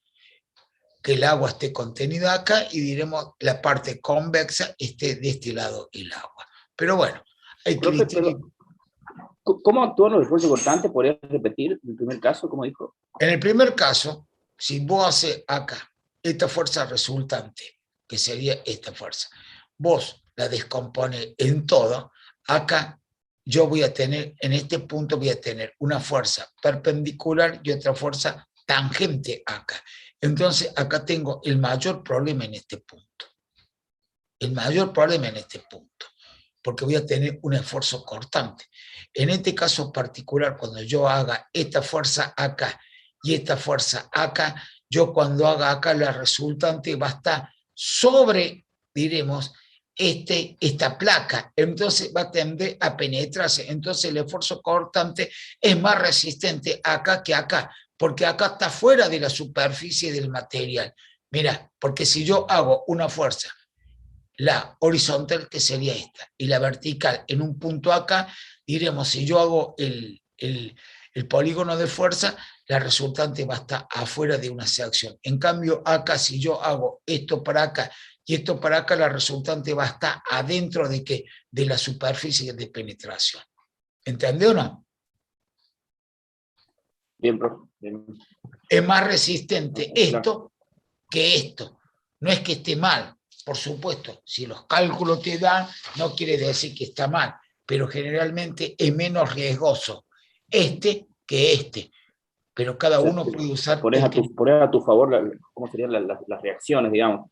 Que el agua esté contenida acá y diremos la parte convexa esté de este lado el agua. Pero bueno, hay Profe, criterios. ¿cómo actúan los esfuerzos cortantes? ¿Podrías repetir el primer caso, como dijo? En el primer caso, si vos haces acá esta fuerza resultante, que sería esta fuerza, vos la descompones en todo, acá yo voy a tener, en este punto voy a tener una fuerza perpendicular y otra fuerza tangente acá. Entonces acá tengo el mayor problema en este punto. El mayor problema en este punto, porque voy a tener un esfuerzo cortante. En este caso particular, cuando yo haga esta fuerza acá y esta fuerza acá, yo cuando haga acá la resultante va a estar sobre, diremos, esta placa, entonces va a tender a penetrarse, entonces el esfuerzo cortante es más resistente acá que acá, porque acá está fuera de la superficie del material. Mira, porque si yo hago una fuerza, la horizontal, que sería esta, y la vertical en un punto acá, diremos, si yo hago el polígono de fuerza, la resultante va a estar afuera de una sección. En cambio, acá, si yo hago esto para acá y esto para acá, la resultante va a estar adentro de ¿qué? De la superficie de penetración. ¿Entendió o no? Bien, profe. Bien. Es más resistente esto que esto. No es que esté mal, por supuesto, si los cálculos te dan, no quiere decir que está mal, pero generalmente es menos riesgoso este que este. Pero cada uno puede usar... Pones a tu favor cómo serían las reacciones, digamos.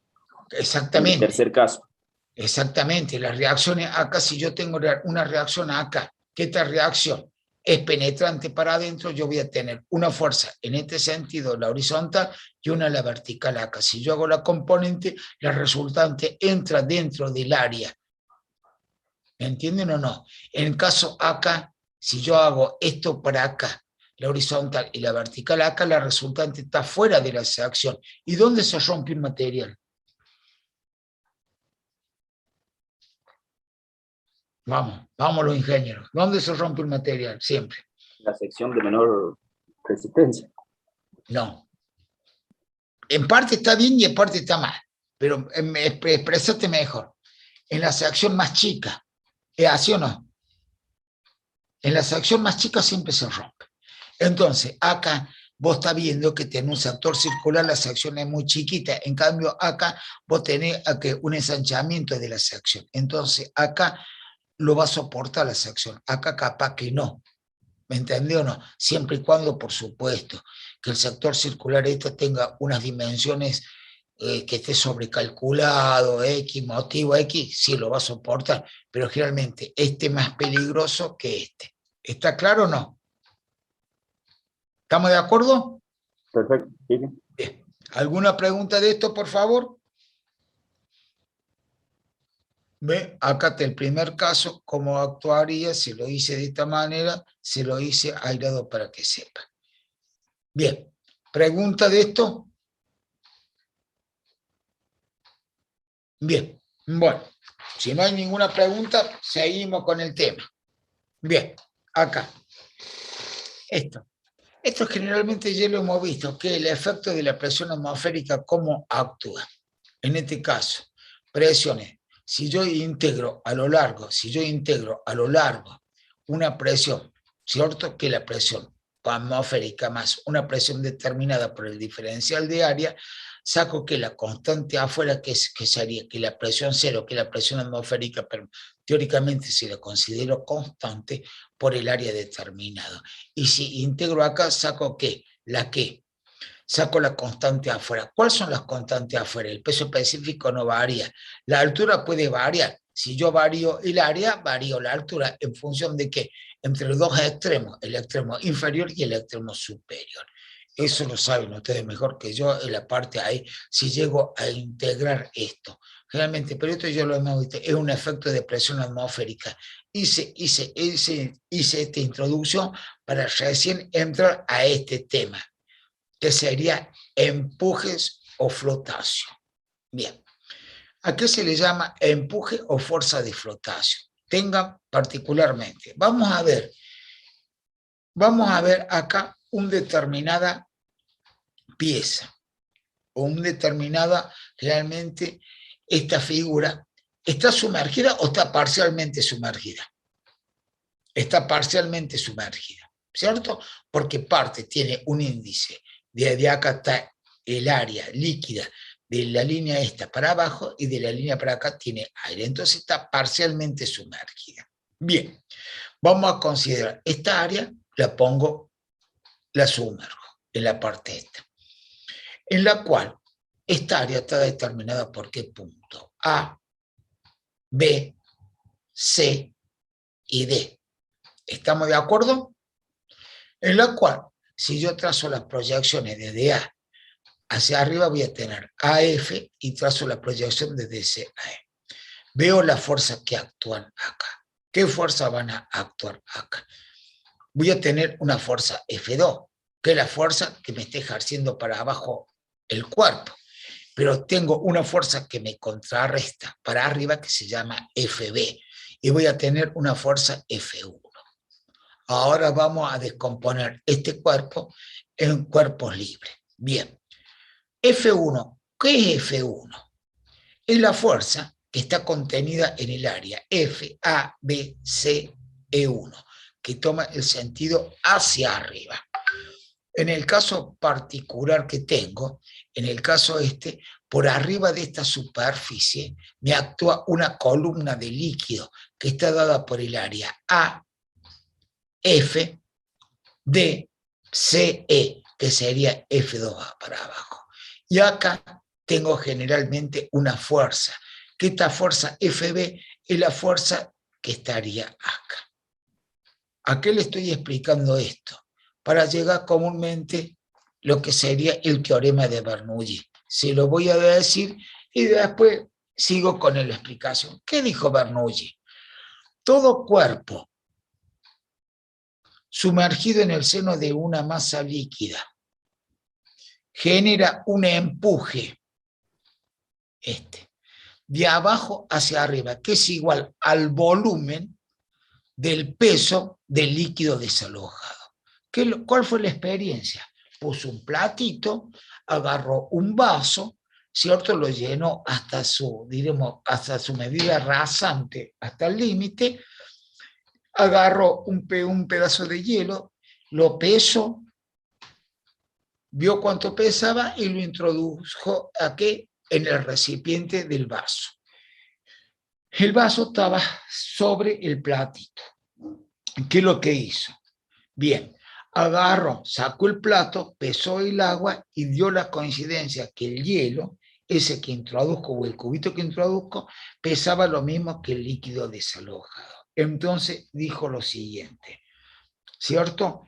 En el Exactamente, tercer caso. exactamente. Las reacciones acá, si yo tengo una reacción acá, que esta reacción es penetrante para adentro, yo voy a tener una fuerza en este sentido, la horizontal, y una la vertical acá. Si yo hago la componente, la resultante entra dentro del área. ¿Me entienden o no? En el caso acá, si yo hago esto para acá, la horizontal y la vertical acá, la resultante está fuera de la sección. ¿Y dónde se rompe un material? Vamos los ingenieros. ¿Dónde se rompe un material? Siempre. La sección de menor resistencia. No. En parte está bien y en parte está mal, pero expresate mejor. En la sección más chica, ¿es así o no? En la sección más chica siempre se rompe. Entonces, acá vos estás viendo que tenés un sector circular, la sección es muy chiquita, en cambio acá vos tenés un ensanchamiento de la sección. Entonces, acá lo va a soportar la sección, acá capaz que no. ¿Me entendió o no? Siempre y cuando, por supuesto, que el sector circular tenga unas dimensiones que esté sobrecalculado, X, motivo X, sí lo va a soportar, pero generalmente este es más peligroso que este. ¿Está claro o no? ¿Estamos de acuerdo? Perfecto. Sí. Bien. ¿Alguna pregunta de esto, por favor? Ve, acá está el primer caso, cómo actuaría, si lo hice de esta manera, se lo hice airado para que sepa. Bien, ¿pregunta de esto? Bien, bueno, si no hay ninguna pregunta, seguimos con el tema. Bien, acá. Esto generalmente ya lo hemos visto, que el efecto de la presión atmosférica, ¿cómo actúa? En este caso, presiones. Si yo integro a lo largo una presión, ¿cierto? Que la presión atmosférica más una presión determinada por el diferencial de área, saco que la constante afuera, que sería que la presión cero, que la presión atmosférica, pero teóricamente si la considero constante por el área determinada. Y si integro acá, saco que saco la constante afuera. ¿Cuáles son las constantes afuera? El peso específico no varía. La altura puede variar. Si yo varío el área, varío la altura en función de qué? Entre los dos extremos, el extremo inferior y el extremo superior. Eso lo saben ustedes mejor que yo en la parte ahí, si llego a integrar esto. Realmente, pero esto yo lo hemos visto, es un efecto de presión atmosférica. Hice esta introducción para recién entrar a este tema, que sería empujes o flotación. Bien, ¿a qué se le llama empuje o fuerza de flotación? Tengan particularmente, vamos a ver acá una determinada pieza, o una determinada, realmente, esta figura, ¿está sumergida o está parcialmente sumergida? Está parcialmente sumergida, ¿cierto? Porque parte tiene un índice. De acá está el área líquida, de la línea esta para abajo y de la línea para acá tiene aire. Entonces está parcialmente sumergida. Bien, vamos a considerar esta área, la sumerjo en la parte esta, en la cual esta área está determinada por qué punto. A, B, C y D. ¿Estamos de acuerdo? En la cual, si yo trazo las proyecciones desde A hacia arriba, voy a tener AF y trazo la proyección desde C a E. Veo las fuerzas que actúan acá. ¿Qué fuerzas van a actuar acá? Voy a tener una fuerza F2, que es la fuerza que me está ejerciendo para abajo el cuerpo. Pero tengo una fuerza que me contrarresta para arriba que se llama FB. Y voy a tener una fuerza F1. Ahora vamos a descomponer este cuerpo en cuerpos libres. Bien, F1, ¿qué es F1? Es la fuerza que está contenida en el área F, A, B, C, E1, que toma el sentido hacia arriba. En el caso particular que tengo, en el caso por arriba de esta superficie, me actúa una columna de líquido que está dada por el área A, F, D, C, E, que sería F2A para abajo. Y acá tengo generalmente una fuerza, que esta fuerza FB es la fuerza que estaría acá. ¿A qué le estoy explicando esto? Para llegar comúnmente lo que sería el teorema de Bernoulli. Se lo voy a decir y después sigo con la explicación. ¿Qué dijo Bernoulli? Todo cuerpo sumergido en el seno de una masa líquida genera un empuje de abajo hacia arriba, que es igual al volumen del peso del líquido desalojado. ¿Cuál fue la experiencia? Puso un platito, agarró un vaso, ¿cierto? Lo llenó hasta su medida rasante, hasta el límite, agarró un pedazo de hielo, lo pesó, vio cuánto pesaba y lo introdujo aquí en el recipiente del vaso. El vaso estaba sobre el platito. ¿Qué es lo que hizo? Bien, agarró, sacó el plato, pesó el agua y dio la coincidencia que el hielo, ese que introduzco o el cubito que introduzco, pesaba lo mismo que el líquido desalojado. Entonces dijo lo siguiente, ¿cierto?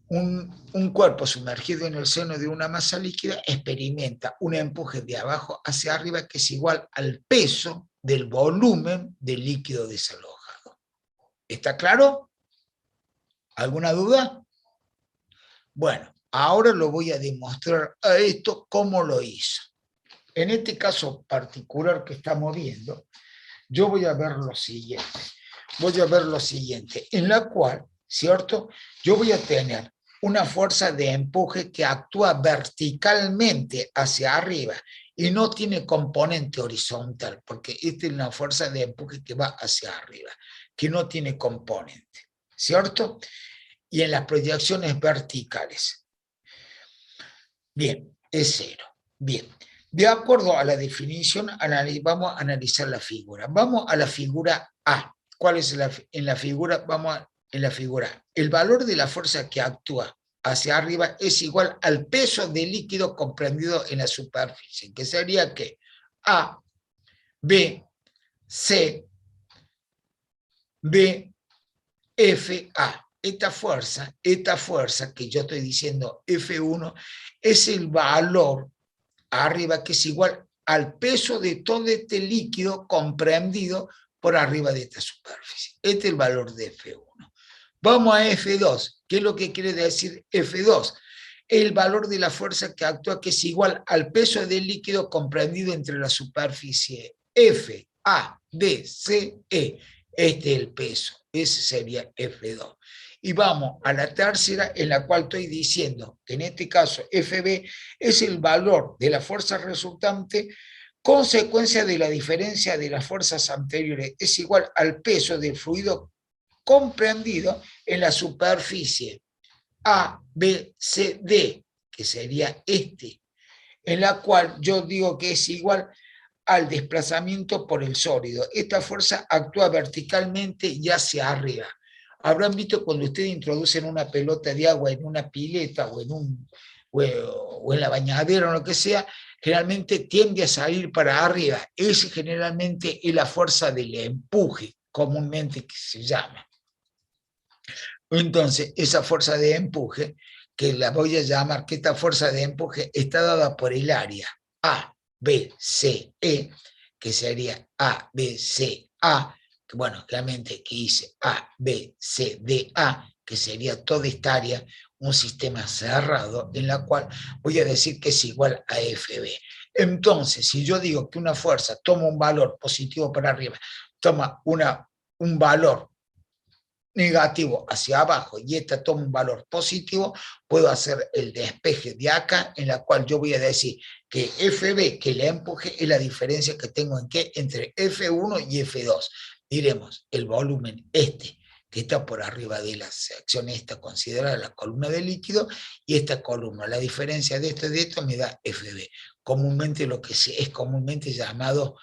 Un cuerpo sumergido en el seno de una masa líquida experimenta un empuje de abajo hacia arriba que es igual al peso del volumen del líquido desalojado. ¿Está claro? ¿Alguna duda? Bueno, Ahora lo voy a demostrar a esto cómo lo hizo. En este caso particular que estamos viendo, yo voy a ver lo siguiente. Voy a ver lo siguiente, en la cual, ¿cierto? Yo voy a tener una fuerza de empuje que actúa verticalmente hacia arriba y no tiene componente horizontal, porque esta es una fuerza de empuje que va hacia arriba, que no tiene componente, ¿cierto? Y en las proyecciones verticales. Bien, es cero. Bien, de acuerdo a la definición, vamos a analizar la figura. Vamos a la figura A. ¿Cuál es en la figura? Vamos en la figura A. El valor de la fuerza que actúa hacia arriba es igual al peso del líquido comprendido en la superficie, que sería que A, B, C, D, F, A. Esta fuerza que yo estoy diciendo F1 es el valor arriba que es igual al peso de todo este líquido comprendido por arriba de esta superficie. Este es el valor de F1. Vamos a F2. ¿Qué es lo que quiere decir F2? El valor de la fuerza que actúa que es igual al peso del líquido comprendido entre la superficie F, A, B, C, E. Este es el peso. Ese sería F2. Y vamos a la tercera, en la cual estoy diciendo que en este caso FB es el valor de la fuerza resultante consecuencia de la diferencia de las fuerzas anteriores. Es igual al peso del fluido comprendido en la superficie A, B, C, D, que sería este, en la cual yo digo que es igual al desplazamiento por el sólido. Esta fuerza actúa verticalmente y hacia arriba. Habrán visto cuando ustedes introducen una pelota de agua en una pileta o en la bañadera o lo que sea, generalmente tiende a salir para arriba. Ese generalmente es la fuerza del empuje, comúnmente que se llama. Entonces, esa fuerza de empuje, que la voy a llamar, que esta fuerza de empuje está dada por el área A, B, C, E, que sería A, B, C, A, que bueno, claramente que hice A, B, C, D, A, que sería toda esta área, un sistema cerrado, en la cual voy a decir que es igual a FB. Entonces, si yo digo que una fuerza toma un valor positivo para arriba, toma un valor negativo hacia abajo y esta toma un valor positivo, puedo hacer el despeje de acá, en la cual yo voy a decir que FB, que le empuje, es la diferencia que tengo entre F1 y F2. Diremos, el volumen este, que está por arriba de la sección esta, considerada la columna de líquido, y esta columna, la diferencia de esto me da FB. Comúnmente lo que es comúnmente llamado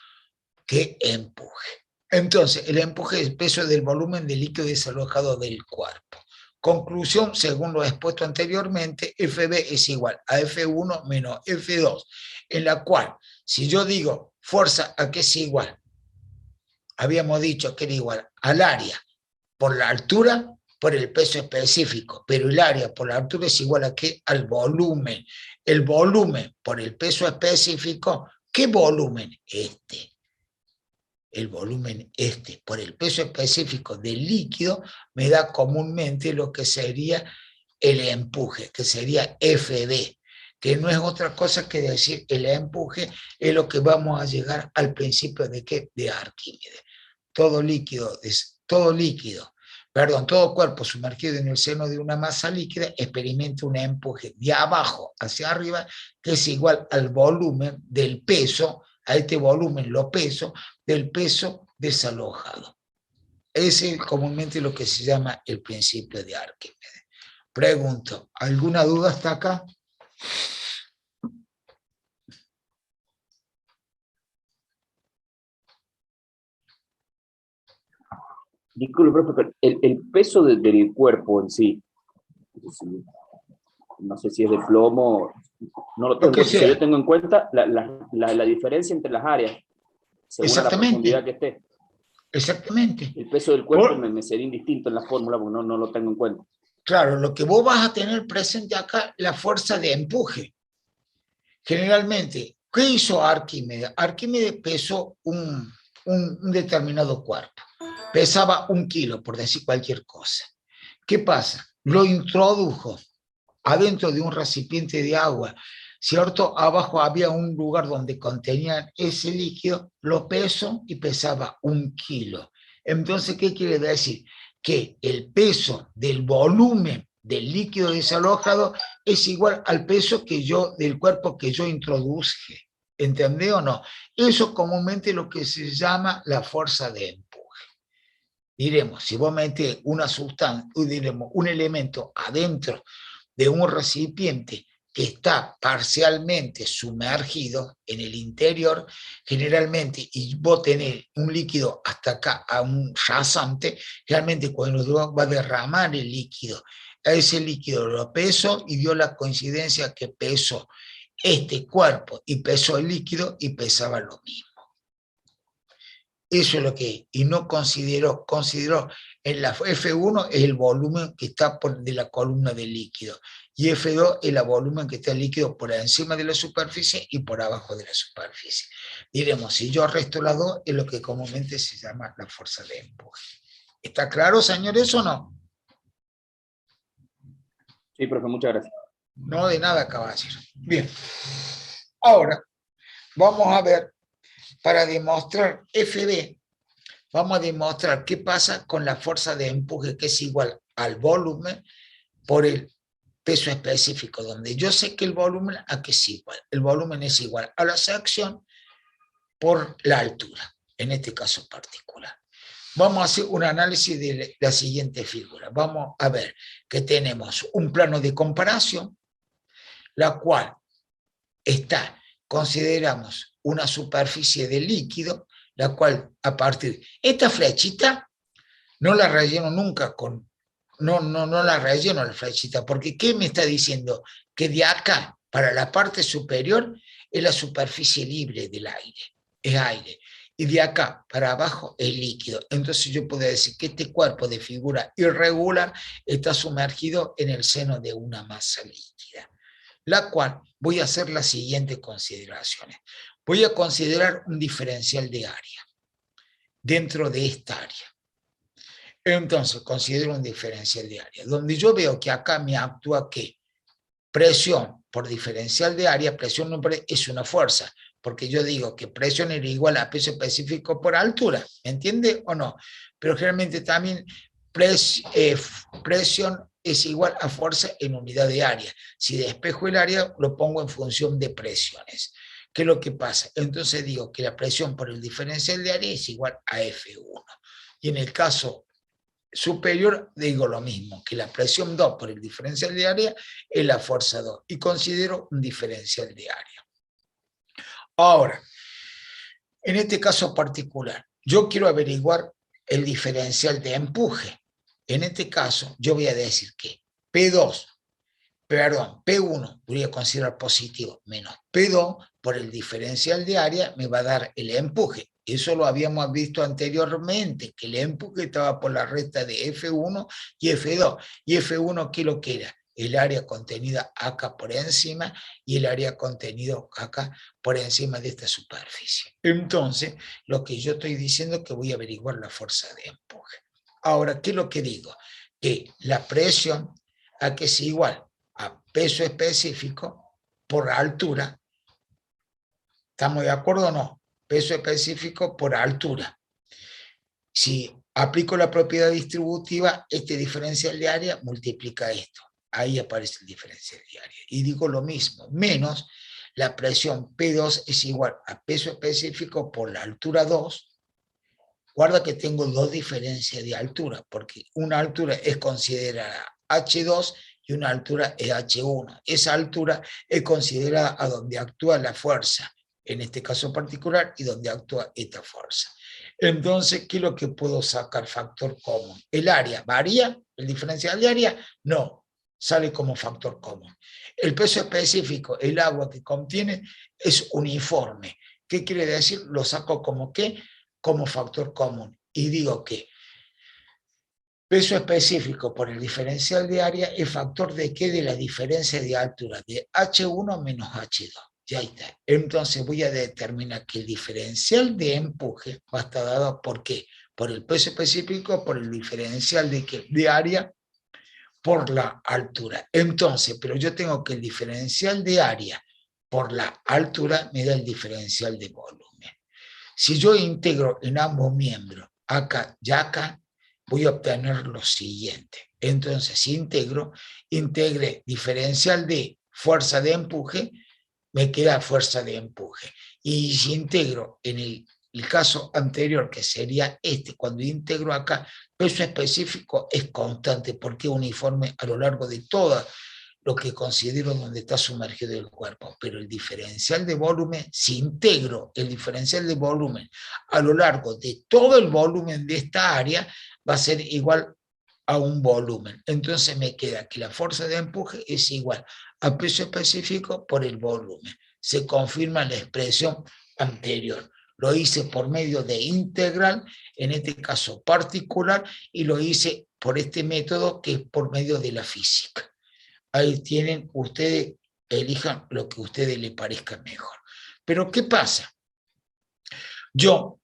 que empuje. Entonces, el empuje es el peso del volumen de líquido desalojado del cuerpo. Conclusión, según lo expuesto anteriormente, FB es igual a F1 menos F2, en la cual, si yo digo fuerza, ¿a qué es igual? Habíamos dicho que era igual al área por la altura, por el peso específico, pero el área por la altura es igual a ¿qué? Al volumen. El volumen por el peso específico, ¿qué volumen? Este. El volumen este, por el peso específico del líquido, me da comúnmente lo que sería el empuje, que sería FB, que no es otra cosa que decir el empuje, es lo que vamos a llegar al principio de ¿qué? De Arquímedes. Todo cuerpo sumergido en el seno de una masa líquida experimenta un empuje de abajo hacia arriba, que es igual al volumen del peso, a este volumen lo peso, del peso desalojado. Ese es comúnmente lo que se llama el principio de Arquímedes. Pregunto, ¿alguna duda hasta acá? Disculpe, profe, pero el peso del cuerpo en sí, no sé si es de plomo, no lo tengo en cuenta. Yo tengo en cuenta la diferencia entre las áreas, según la profundidad que esté. Exactamente. El peso del cuerpo me sería indistinto en la fórmula porque no lo tengo en cuenta. Claro, lo que vos vas a tener presente acá, la fuerza de empuje. Generalmente, ¿qué hizo Arquímedes? Arquímedes pesó un determinado cuerpo. Pesaba 1 kilo, por decir cualquier cosa. ¿Qué pasa? Lo introdujo adentro de un recipiente de agua, ¿cierto? Abajo había un lugar donde contenían ese líquido, lo peso y pesaba 1 kilo. Entonces, ¿qué quiere decir? Que el peso del volumen del líquido desalojado es igual al peso del cuerpo que yo introduje. ¿Entendés o no? Eso es comúnmente lo que se llama la fuerza de empuje. Diremos, si vos metés una sustancia, diremos, un elemento adentro de un recipiente que está parcialmente sumergido en el interior, generalmente, y vos tenés un líquido hasta acá, a un rasante, realmente cuando va a derramar el líquido, a ese líquido lo peso y dio la coincidencia que pesó este cuerpo y pesó el líquido y pesaba lo mismo. Eso es lo que, y no consideró en la F1 es el volumen que está de la columna del líquido, y F2 es el volumen que está el líquido por encima de la superficie y por abajo de la superficie. Diremos, si yo resto las dos, es lo que comúnmente se llama la fuerza de empuje. ¿Está claro, señores, o no? Sí, profe, muchas gracias. No, de nada, caballero. Bien. Ahora, vamos a ver, para demostrar FB, vamos a demostrar qué pasa con la fuerza de empuje, que es igual al volumen por el peso específico, donde yo sé que el volumen aquí es igual. El volumen es igual a la sección por la altura, en este caso particular. Vamos a hacer un análisis de la siguiente figura. Vamos a ver que tenemos un plano de comparación, la cual consideramos una superficie de líquido, la cual a partir de esta flechita no la relleno nunca no la relleno la flechita, porque ¿qué me está diciendo? Que de acá para la parte superior es la superficie libre del aire, es aire, y de acá para abajo es líquido. Entonces yo puedo decir que este cuerpo de figura irregular está sumergido en el seno de una masa líquida, la cual voy a hacer las siguientes consideraciones. Voy a considerar un diferencial de área dentro de esta área. Entonces, considero un diferencial de área, donde yo veo que acá me actúa ¿qué? Presión por diferencial de área, presión no es una fuerza, porque yo digo que presión era igual a peso específico por altura, ¿me entiende o no? Pero generalmente también presión es igual a fuerza en unidad de área. Si despejo el área, lo pongo en función de presiones. ¿Qué es lo que pasa? Entonces digo que la presión por el diferencial de área es igual a F1. Y en el caso superior digo lo mismo, que la presión 2 por el diferencial de área es la fuerza 2. Y considero un diferencial de área. Ahora, en este caso particular, yo quiero averiguar el diferencial de empuje. En este caso, yo voy a decir que P1 voy a considerar positivo, menos P2 por el diferencial de área me va a dar el empuje. Eso lo habíamos visto anteriormente, que el empuje estaba por la recta de F1 y F2. Y F1, ¿qué es lo que era? El área contenida acá por encima y el área contenido acá por encima de esta superficie. Entonces, lo que yo estoy diciendo es que voy a averiguar la fuerza de empuje. Ahora, ¿qué es lo que digo? Que la presión aquí es igual a peso específico por altura. ¿Estamos de acuerdo o no? Peso específico por altura. Si aplico la propiedad distributiva, este diferencial de área multiplica esto. Ahí aparece el diferencial de área. Y digo lo mismo, menos la presión P2 es igual a peso específico por la altura 2. Guarda que tengo dos diferencias de altura, porque una altura es considerada H2 y una altura es H1. Esa altura es considerada a donde actúa la fuerza, en este caso particular, y donde actúa esta fuerza. Entonces, ¿qué es lo que puedo sacar factor común? ¿El área varía? ¿El diferencial de área? No, sale como factor común. El peso específico, el agua que contiene, es uniforme. ¿Qué quiere decir? Lo saco como ¿qué? Como factor común. Y digo que peso específico por el diferencial de área es factor de ¿qué? De la diferencia de altura, de H1 menos H2. Ya está. Entonces voy a determinar que el diferencial de empuje va a estar dado ¿por qué? Por el peso específico, por el diferencial de área, por la altura. Entonces, pero yo tengo que el diferencial de área por la altura me da el diferencial de volumen. Si yo integro en ambos miembros, acá y acá, voy a obtener lo siguiente. Entonces, si integre diferencial de fuerza de empuje, me queda fuerza de empuje. Y si integro en el caso anterior, que sería este, cuando integro acá, peso específico es constante porque es uniforme a lo largo de todo lo que considero donde está sumergido el cuerpo. Pero el diferencial de volumen, si integro el diferencial de volumen a lo largo de todo el volumen de esta área, va a ser igual a un volumen. Entonces me queda que la fuerza de empuje es igual a peso específico por el volumen. Se confirma la expresión anterior. Lo hice por medio de integral, en este caso particular, y lo hice por este método que es por medio de la física. Ahí tienen, ustedes elijan lo que a ustedes les parezca mejor. Pero ¿qué pasa? Yo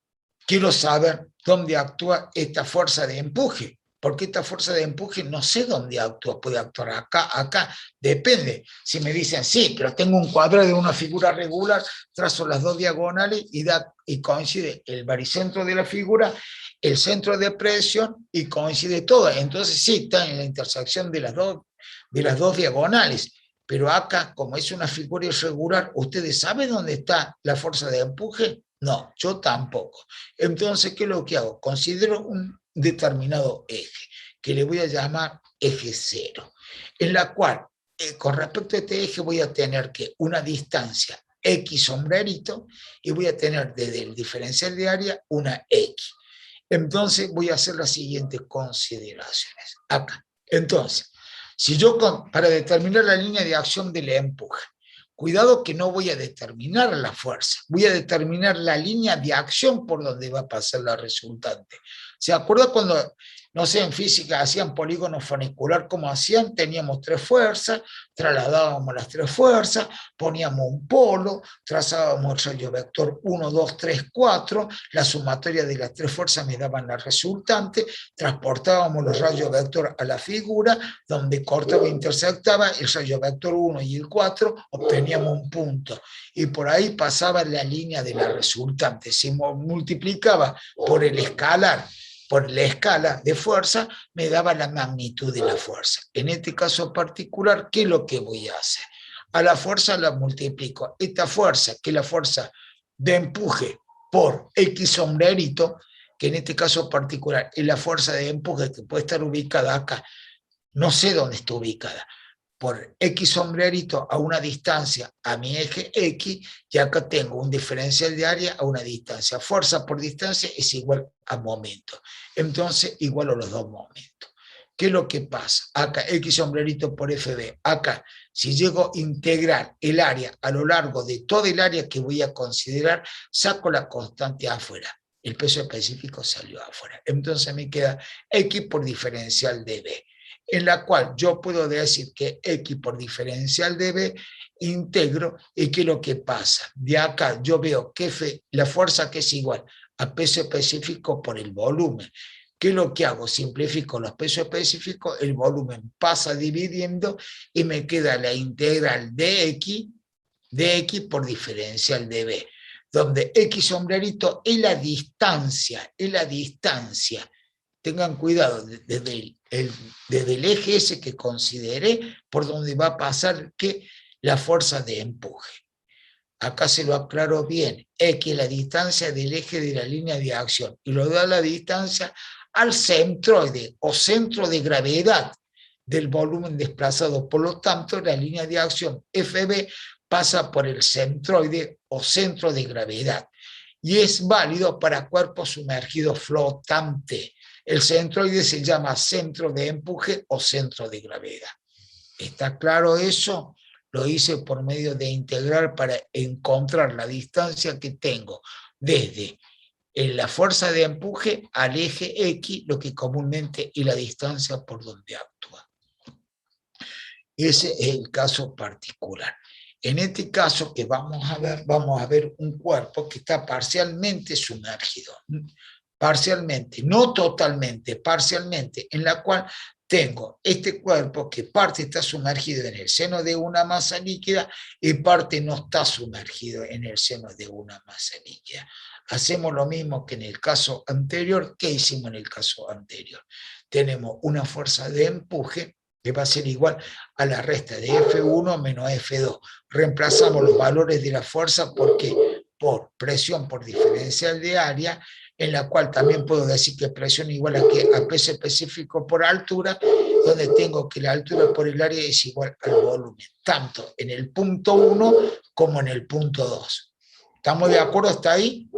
quiero saber dónde actúa esta fuerza de empuje, porque esta fuerza de empuje no sé dónde actúa, puede actuar acá, depende. Si me dicen, sí, pero tengo un cuadrado de una figura regular, trazo las dos diagonales y coincide el baricentro de la figura, el centro de presión y coincide todo. Entonces sí, está en la intersección de las dos diagonales. Pero acá, como es una figura irregular, ¿ustedes saben dónde está la fuerza de empuje? No, yo tampoco. Entonces, ¿qué es lo que hago? Considero un determinado eje, que le voy a llamar eje cero, en la cual, con respecto a este eje, voy a tener que una distancia X sombrerito, y voy a tener desde el diferencial de área una X. Entonces, voy a hacer las siguientes consideraciones. Acá. Entonces, si yo, para determinar la línea de acción del empuje, cuidado que no voy a determinar la fuerza, voy a determinar la línea de acción por donde va a pasar la resultante. ¿Se acuerda cuando, no sé, en física hacían polígono funicular, como hacían? Teníamos tres fuerzas, trasladábamos las tres fuerzas, poníamos un polo, trazábamos el rayo vector 1, 2, 3, 4, la sumatoria de las tres fuerzas me daban la resultante, transportábamos los rayos vector a la figura, donde cortaba e intersectaba el rayo vector 1 y el 4, obteníamos un punto. Y por ahí pasaba la línea de la resultante. Se multiplicaba por el escalar, por la escala de fuerza, me daba la magnitud de la fuerza. En este caso particular, ¿qué es lo que voy a hacer? A la fuerza la multiplico. Esta fuerza, que es la fuerza de empuje por X sombrerito, que en este caso particular es la fuerza de empuje que puede estar ubicada acá, no sé dónde está ubicada, por X sombrerito a una distancia a mi eje X, y acá tengo un diferencial de área a una distancia. Fuerza por distancia es igual a momento. Entonces, igual a los dos momentos. ¿Qué es lo que pasa? Acá, X sombrerito por FB. Acá, si llego a integrar el área a lo largo de todo el área que voy a considerar, saco la constante afuera. El peso específico salió afuera. Entonces me queda X por diferencial de B, en la cual yo puedo decir que X por diferencial de B integro, y ¿qué es lo que pasa? De acá yo veo que F, la fuerza que es igual a peso específico por el volumen. ¿Qué es lo que hago? Simplifico los pesos específicos, el volumen pasa dividiendo y me queda la integral de X por diferencial de B, donde X sombrerito es la distancia, Tengan cuidado, desde el eje ese que consideré, por donde va a pasar la fuerza de empuje. Acá se lo aclaro bien, X es la distancia del eje de la línea de acción, y lo da la distancia al centroide o centro de gravedad del volumen desplazado. Por lo tanto, la línea de acción FB pasa por el centroide o centro de gravedad, y es válido para cuerpos sumergidos flotantes. El centroide se llama centro de empuje o centro de gravedad. ¿Está claro eso? Lo hice por medio de integrar para encontrar la distancia que tengo desde la fuerza de empuje al eje X, lo que comúnmente es la distancia por donde actúa. Ese es el caso particular. En este caso que vamos a ver un cuerpo que está parcialmente sumergido. Parcialmente, no totalmente, parcialmente, en la cual tengo este cuerpo que parte está sumergido en el seno de una masa líquida y parte no está sumergido en el seno de una masa líquida. Hacemos lo mismo que en el caso anterior. ¿Qué hicimos en el caso anterior? Tenemos una fuerza de empuje que va a ser igual a la resta de F1 menos F2. Reemplazamos los valores de la fuerza por presión por diferencial de área, en la cual también puedo decir que presión igual a peso específico por altura, donde tengo que la altura por el área es igual al volumen, tanto en el punto 1 como en el punto 2. ¿Estamos de acuerdo hasta ahí?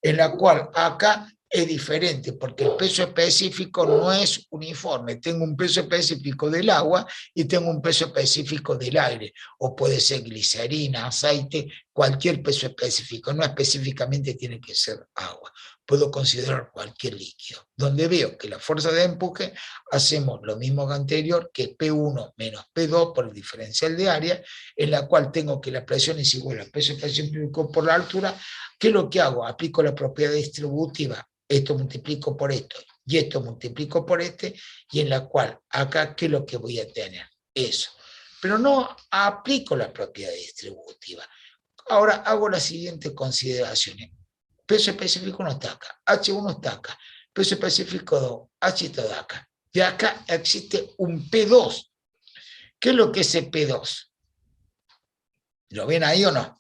En la cual acá es diferente, porque el peso específico no es uniforme. Tengo un peso específico del agua y tengo un peso específico del aire, o puede ser glicerina, aceite, cualquier peso específico, no específicamente tiene que ser agua. Puedo considerar cualquier líquido. Donde veo que la fuerza de empuje, hacemos lo mismo que anterior, que P1 menos P2 por el diferencial de área, en la cual tengo que la presión es igual al peso específico por la altura. ¿Qué es lo que hago? Aplico la propiedad distributiva. Esto multiplico por esto y esto multiplico por este, y en la cual acá, ¿qué es lo que voy a tener? Eso. Pero no aplico la propiedad distributiva. Ahora hago las siguientes consideraciones. Peso específico no está acá, H1 está acá, peso específico 2, H está acá. Y acá existe un P2. ¿Qué es lo que es el P2? ¿Lo ven ahí o no?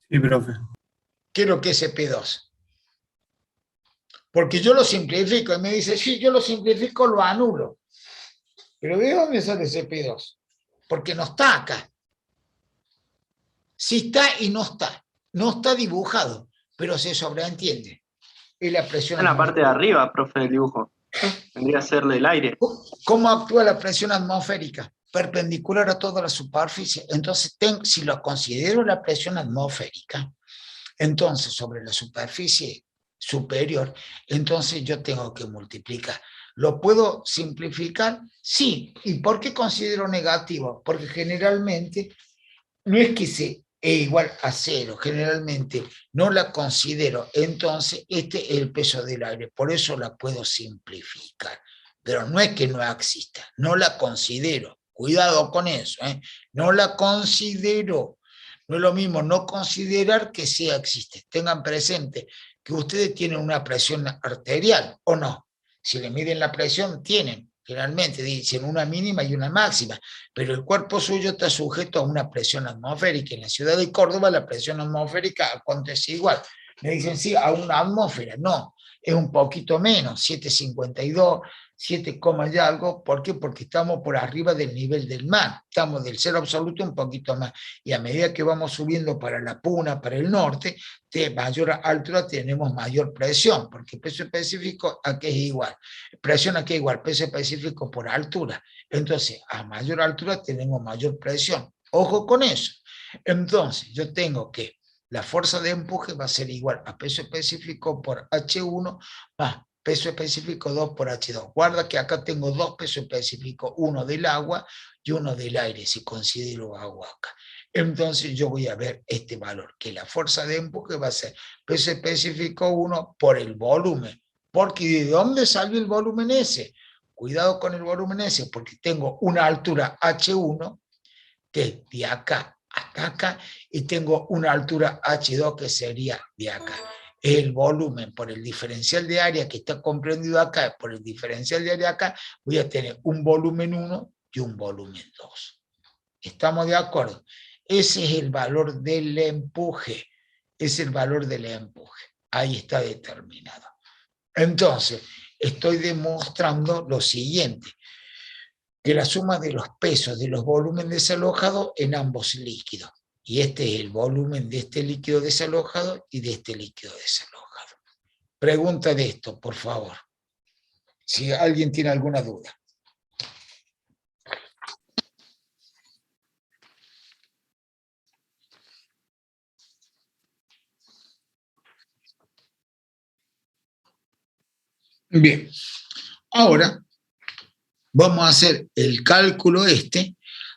Sí, profe. ¿Qué es lo que es P2? Porque yo lo simplifico y me dice, sí, yo lo simplifico, lo anulo. Pero ¿de dónde sale ese P2? Porque no está acá. Sí está y no está. No está dibujado, pero se sobreentiende. Es la presión En la parte de atmosférica. arriba, profe, del dibujo. Tendría que ser del aire. ¿Cómo actúa la presión atmosférica? Perpendicular a toda la superficie. Entonces, si lo considero la presión atmosférica, entonces sobre la superficie superior, entonces yo tengo que multiplicar. ¿Lo puedo simplificar? Sí. ¿Y por qué considero negativo? Porque generalmente no es que sea igual a 0, generalmente no la considero. Entonces, este es el peso del aire, por eso la puedo simplificar. Pero no es que no exista, no la considero. Cuidado con eso, ¿eh? No la considero. No es lo mismo no considerar que sí existe. Tengan presente que ustedes tienen una presión arterial, ¿o no? Si le miden la presión, tienen. Generalmente dicen una mínima y una máxima, pero el cuerpo suyo está sujeto a una presión atmosférica. En la ciudad de Córdoba la presión atmosférica acontece igual. Me dicen, sí, a una atmósfera. No, es un poquito menos, 7,52, 7, y algo. ¿Por qué? Porque estamos por arriba del nivel del mar. Estamos del cero absoluto un poquito más. Y a medida que vamos subiendo para la Puna, para el norte, de mayor altura tenemos mayor presión, porque peso específico aquí es igual. Presión aquí es igual, peso específico por altura. Entonces, a mayor altura tenemos mayor presión. Ojo con eso. Entonces, yo tengo que la fuerza de empuje va a ser igual a peso específico por H1 más peso específico 2 por H2. Guarda que acá tengo dos pesos específicos, uno del agua y uno del aire, si considero agua acá. Entonces yo voy a ver este valor, que la fuerza de empuje va a ser peso específico 1 por el volumen. Porque ¿de dónde salió el volumen ese? Cuidado con el volumen ese, porque tengo una altura H1, que es de acá hasta acá, y tengo una altura H2 que sería de acá. El volumen por el diferencial de área que está comprendido acá, por el diferencial de área acá, voy a tener un volumen 1 y un volumen 2. ¿Estamos de acuerdo? Ese es el valor del empuje. Es el valor del empuje. Ahí está determinado. Entonces, estoy demostrando lo siguiente, que la suma de los pesos de los volúmenes desalojados en ambos líquidos. Y este es el volumen de este líquido desalojado y de este líquido desalojado. Pregunta de esto, por favor. Si alguien tiene alguna duda. Bien. Ahora vamos a hacer el cálculo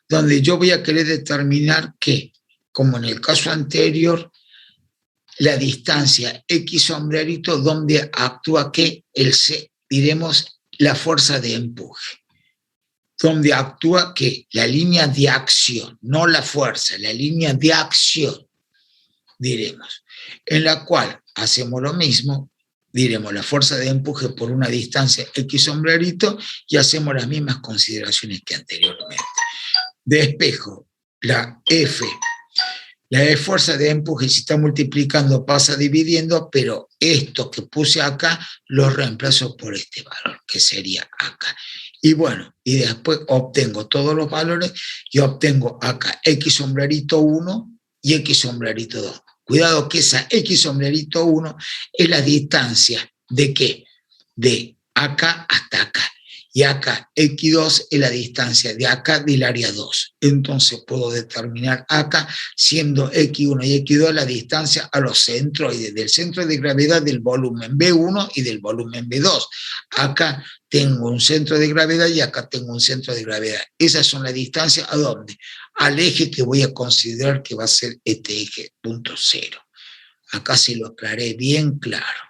donde yo voy a querer determinar que, como en el caso anterior, la distancia X sombrerito donde actúa ¿qué? Diremos la fuerza de empuje. Donde actúa ¿qué? La línea de acción, no la fuerza, la línea de acción, diremos, en la cual hacemos lo mismo, diremos la fuerza de empuje por una distancia X sombrerito y hacemos las mismas consideraciones que anteriormente. Despejo la F. La fuerza de empuje, si está multiplicando, pasa dividiendo, pero esto que puse acá lo reemplazo por este valor, que sería acá. Y bueno, y después obtengo todos los valores y obtengo acá X sombrerito 1 y X sombrerito 2. Cuidado que esa X sombrerito 1 es la distancia ¿de qué? De acá hasta acá. Y acá X2 es la distancia de acá del área 2. Entonces puedo determinar acá, siendo X1 y X2 la distancia a los centroides, del centro de gravedad del volumen B1 y del volumen B2. Acá tengo un centro de gravedad y acá tengo un centro de gravedad. Esas son las distancias, ¿a dónde? Al eje que voy a considerar que va a ser este eje, punto cero. Acá se lo aclaré bien claro.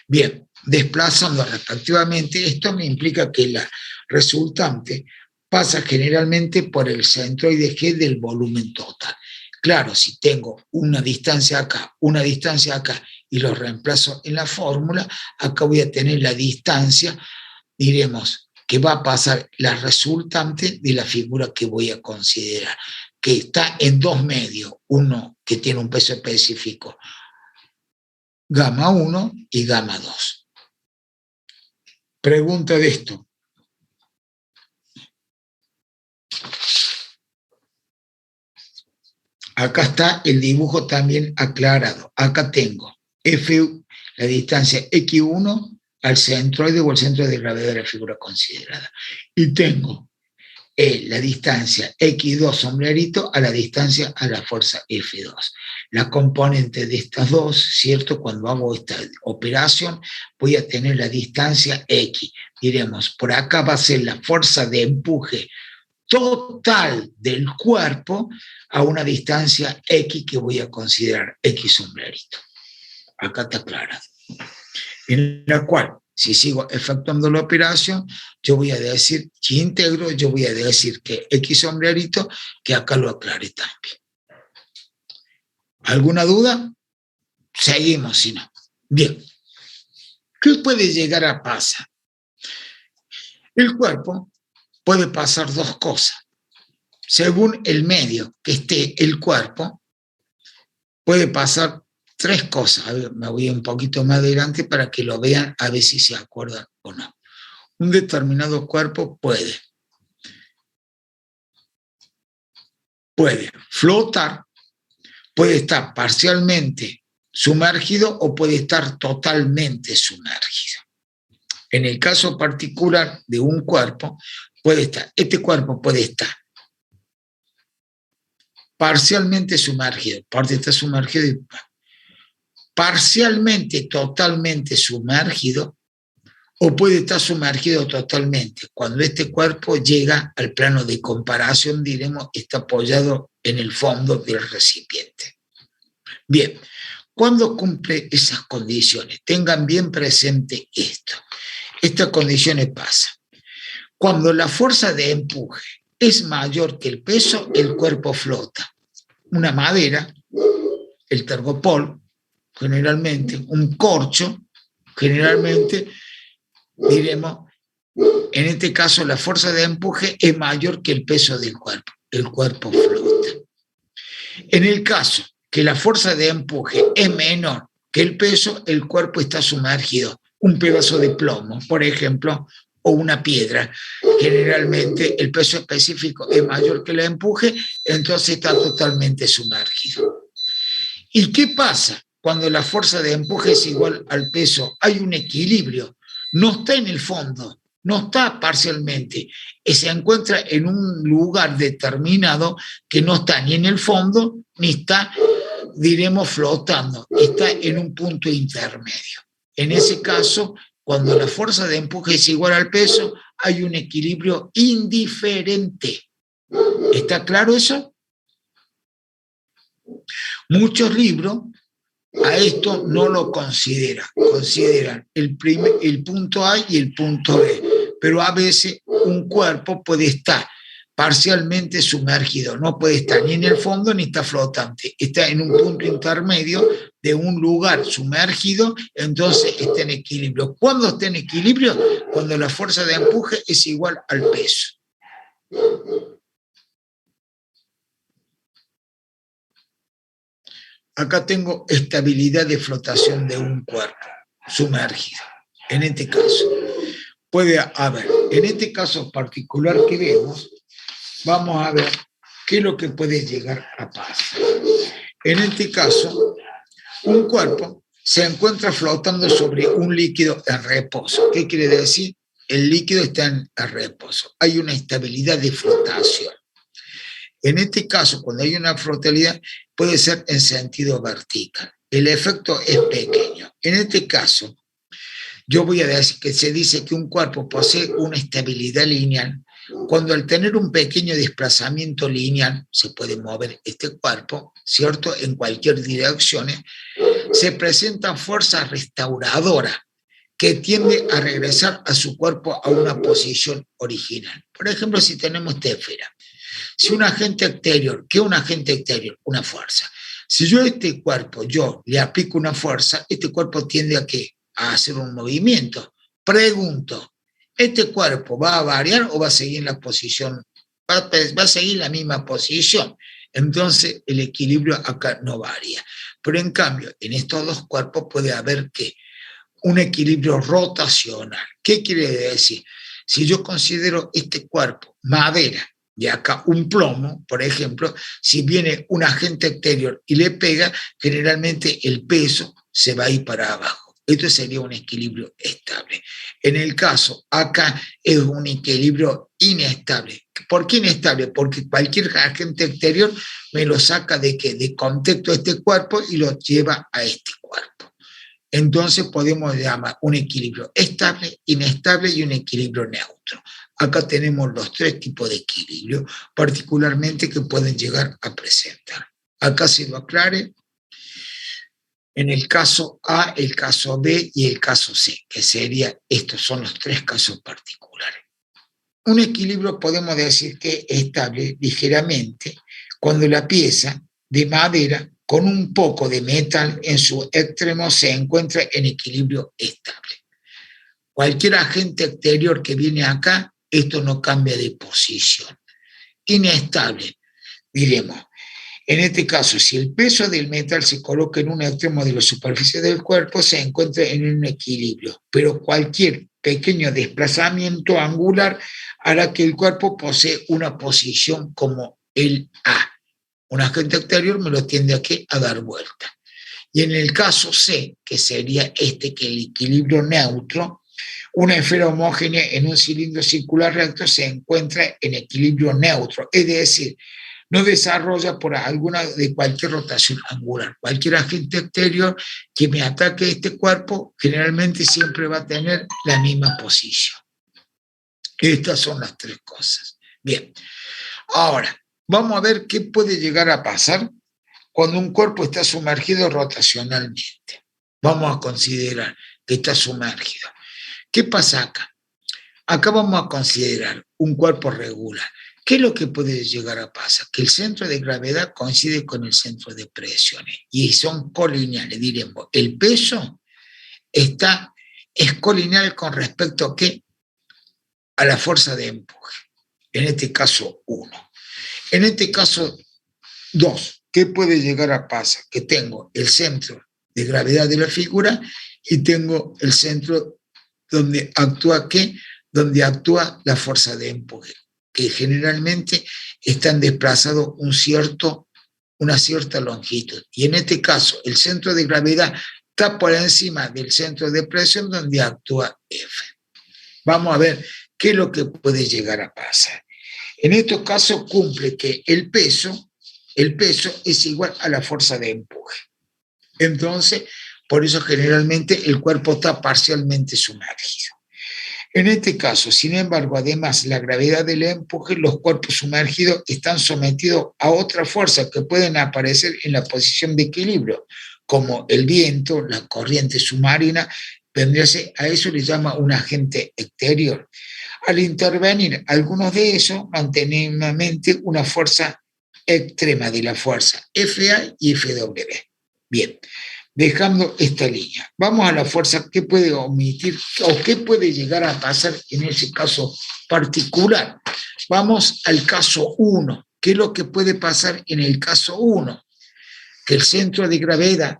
Bien, desplazando respectivamente, esto me implica que la resultante pasa generalmente por el centroide G del volumen total. Claro, si tengo una distancia acá y lo reemplazo en la fórmula, acá voy a tener la distancia, diremos, que va a pasar la resultante de la figura que voy a considerar, que está en dos medios, uno que tiene un peso específico, gamma 1 y gamma 2. Pregunta de esto. Acá está el dibujo también aclarado. Acá tengo F, la distancia X1 al centroide o al centro de gravedad de la figura considerada. Y tengo la distancia X2 sombrerito a la distancia a la fuerza F2. La componente de estas dos, ¿cierto? Cuando hago esta operación, voy a tener la distancia X. Diremos, por acá va a ser la fuerza de empuje total del cuerpo a una distancia X que voy a considerar X sombrerito. Acá está aclarado. En la cual, si sigo efectuando la operación, yo voy a decir, si integro, yo voy a decir que X sombrerito, que acá lo aclaré también. ¿Alguna duda? Seguimos, si no. Bien. ¿Qué puede llegar a pasar? El cuerpo puede pasar dos cosas. Según el medio que esté el cuerpo, puede pasar tres cosas. A ver, me voy un poquito más adelante para que lo vean, a ver si se acuerdan o no. Un determinado cuerpo puede flotar, puede estar parcialmente sumergido o puede estar totalmente sumergido. En el caso particular de un cuerpo, este cuerpo puede estar parcialmente sumergido, parte está sumergido y parcialmente, totalmente sumergido, o puede estar sumergido totalmente. Cuando este cuerpo llega al plano de comparación, diremos, está apoyado en el fondo del recipiente. Bien, cuando cumple esas condiciones, tengan bien presente esto. Estas condiciones pasan. Cuando la fuerza de empuje es mayor que el peso, el cuerpo flota. Una madera, el tergopol, generalmente, un corcho, generalmente, diremos, en este caso la fuerza de empuje es mayor que el peso del cuerpo. El cuerpo flota. En el caso que la fuerza de empuje es menor que el peso, el cuerpo está sumergido. Un pedazo de plomo, por ejemplo, o una piedra. Generalmente el peso específico es mayor que el empuje, entonces está totalmente sumergido. ¿Y qué pasa cuando la fuerza de empuje es igual al peso? Hay un equilibrio, no está en el fondo, no está parcialmente, se encuentra en un lugar determinado que no está ni en el fondo, ni está, diremos, flotando, está en un punto intermedio. En ese caso, cuando la fuerza de empuje es igual al peso, hay un equilibrio indiferente. ¿Está claro eso? Muchos libros a esto no lo consideran. Consideran el punto A y el punto B. Pero a veces un cuerpo puede estar parcialmente sumergido, no puede estar ni en el fondo ni está flotante, está en un punto intermedio de un lugar sumergido, entonces está en equilibrio. ¿Cuándo está en equilibrio? Cuando la fuerza de empuje es igual al peso. Acá tengo estabilidad de flotación de un cuerpo sumergido. En este caso, puede haber, en este caso particular que vemos, vamos a ver qué es lo que puede llegar a pasar. En este caso, un cuerpo se encuentra flotando sobre un líquido en reposo. ¿Qué quiere decir? El líquido está en reposo. Hay una estabilidad de flotación. En este caso, cuando hay una flotabilidad, puede ser en sentido vertical. El efecto es pequeño. En este caso, yo voy a decir que se dice que un cuerpo posee una estabilidad lineal cuando al tener un pequeño desplazamiento lineal se puede mover este cuerpo, ¿cierto? En cualquier dirección, se presentan fuerzas restauradoras que tienden a regresar a su cuerpo a una posición original. Por ejemplo, si tenemos esta esfera, si un agente exterior, ¿qué es un agente exterior? Una fuerza. Si yo a este cuerpo, yo le aplico una fuerza, este cuerpo tiende a ¿qué? A hacer un movimiento. Pregunto, ¿este cuerpo va a variar o va a seguir en la posición? Va a seguir la misma posición. Entonces, el equilibrio acá no varía. Pero en cambio, en estos dos cuerpos puede haber ¿qué? Un equilibrio rotacional. ¿Qué quiere decir? Si yo considero este cuerpo madera y acá un plomo, por ejemplo, si viene un agente exterior y le pega, generalmente el peso se va a ir para abajo. Esto sería un equilibrio estable. En el caso acá es un equilibrio inestable. ¿Por qué inestable? Porque cualquier agente exterior me lo saca de ¿qué? De contexto a este cuerpo y lo lleva a este cuerpo. Entonces podemos llamar un equilibrio estable, inestable y un equilibrio neutro. Acá tenemos los tres tipos de equilibrio, particularmente que pueden llegar a presentar. Acá se lo aclare. En el caso A, el caso B y el caso C, que sería, estos son los tres casos particulares. Un equilibrio podemos decir que es estable ligeramente cuando la pieza de madera con un poco de metal en su extremo se encuentra en equilibrio estable. Cualquier agente exterior que viene acá, esto no cambia de posición. Inestable, diremos. En este caso, si el peso del metal se coloca en un extremo de la superficie del cuerpo, se encuentra en un equilibrio, pero cualquier pequeño desplazamiento angular hará que el cuerpo posea una posición como el A. Un agente exterior me lo tiende a dar vuelta. Y en el caso C, que sería que el equilibrio neutro, una esfera homogénea en un cilindro circular recto se encuentra en equilibrio neutro, es decir, no desarrolla por alguna de cualquier rotación angular. Cualquier agente exterior que me ataque este cuerpo generalmente siempre va a tener la misma posición. Estas son las tres cosas. Bien, ahora vamos a ver qué puede llegar a pasar cuando un cuerpo está sumergido rotacionalmente. Vamos a considerar que está sumergido. ¿Qué pasa acá? Acá vamos a considerar un cuerpo regular. ¿Qué es lo que puede llegar a pasar? Que el centro de gravedad coincide con el centro de presiones y son colineales, diremos. El peso es colineal con respecto a ¿qué? A la fuerza de empuje. En este caso, 1. En este caso, 2. ¿Qué puede llegar a pasar? Que tengo el centro de gravedad de la figura y tengo el centro donde actúa ¿qué? Donde actúa la fuerza de empuje, que generalmente están desplazados una cierta longitud. Y en este caso, el centro de gravedad está por encima del centro de presión donde actúa F. Vamos a ver qué es lo que puede llegar a pasar. En estos casos cumple que el peso es igual a la fuerza de empuje. Entonces, por eso generalmente el cuerpo está parcialmente sumergido. En este caso, sin embargo, además, la gravedad del empuje, los cuerpos sumergidos están sometidos a otra fuerza que pueden aparecer en la posición de equilibrio, como el viento, la corriente submarina, a eso le llama un agente exterior. Al intervenir algunos de esos, mantenemos en mente una fuerza extrema de la fuerza FA y FW. Bien, dejando esta línea. Vamos a la fuerza que puede omitir o qué puede llegar a pasar en ese caso particular. Vamos al caso 1. ¿Qué es lo que puede pasar en el caso 1? Que el centro de gravedad,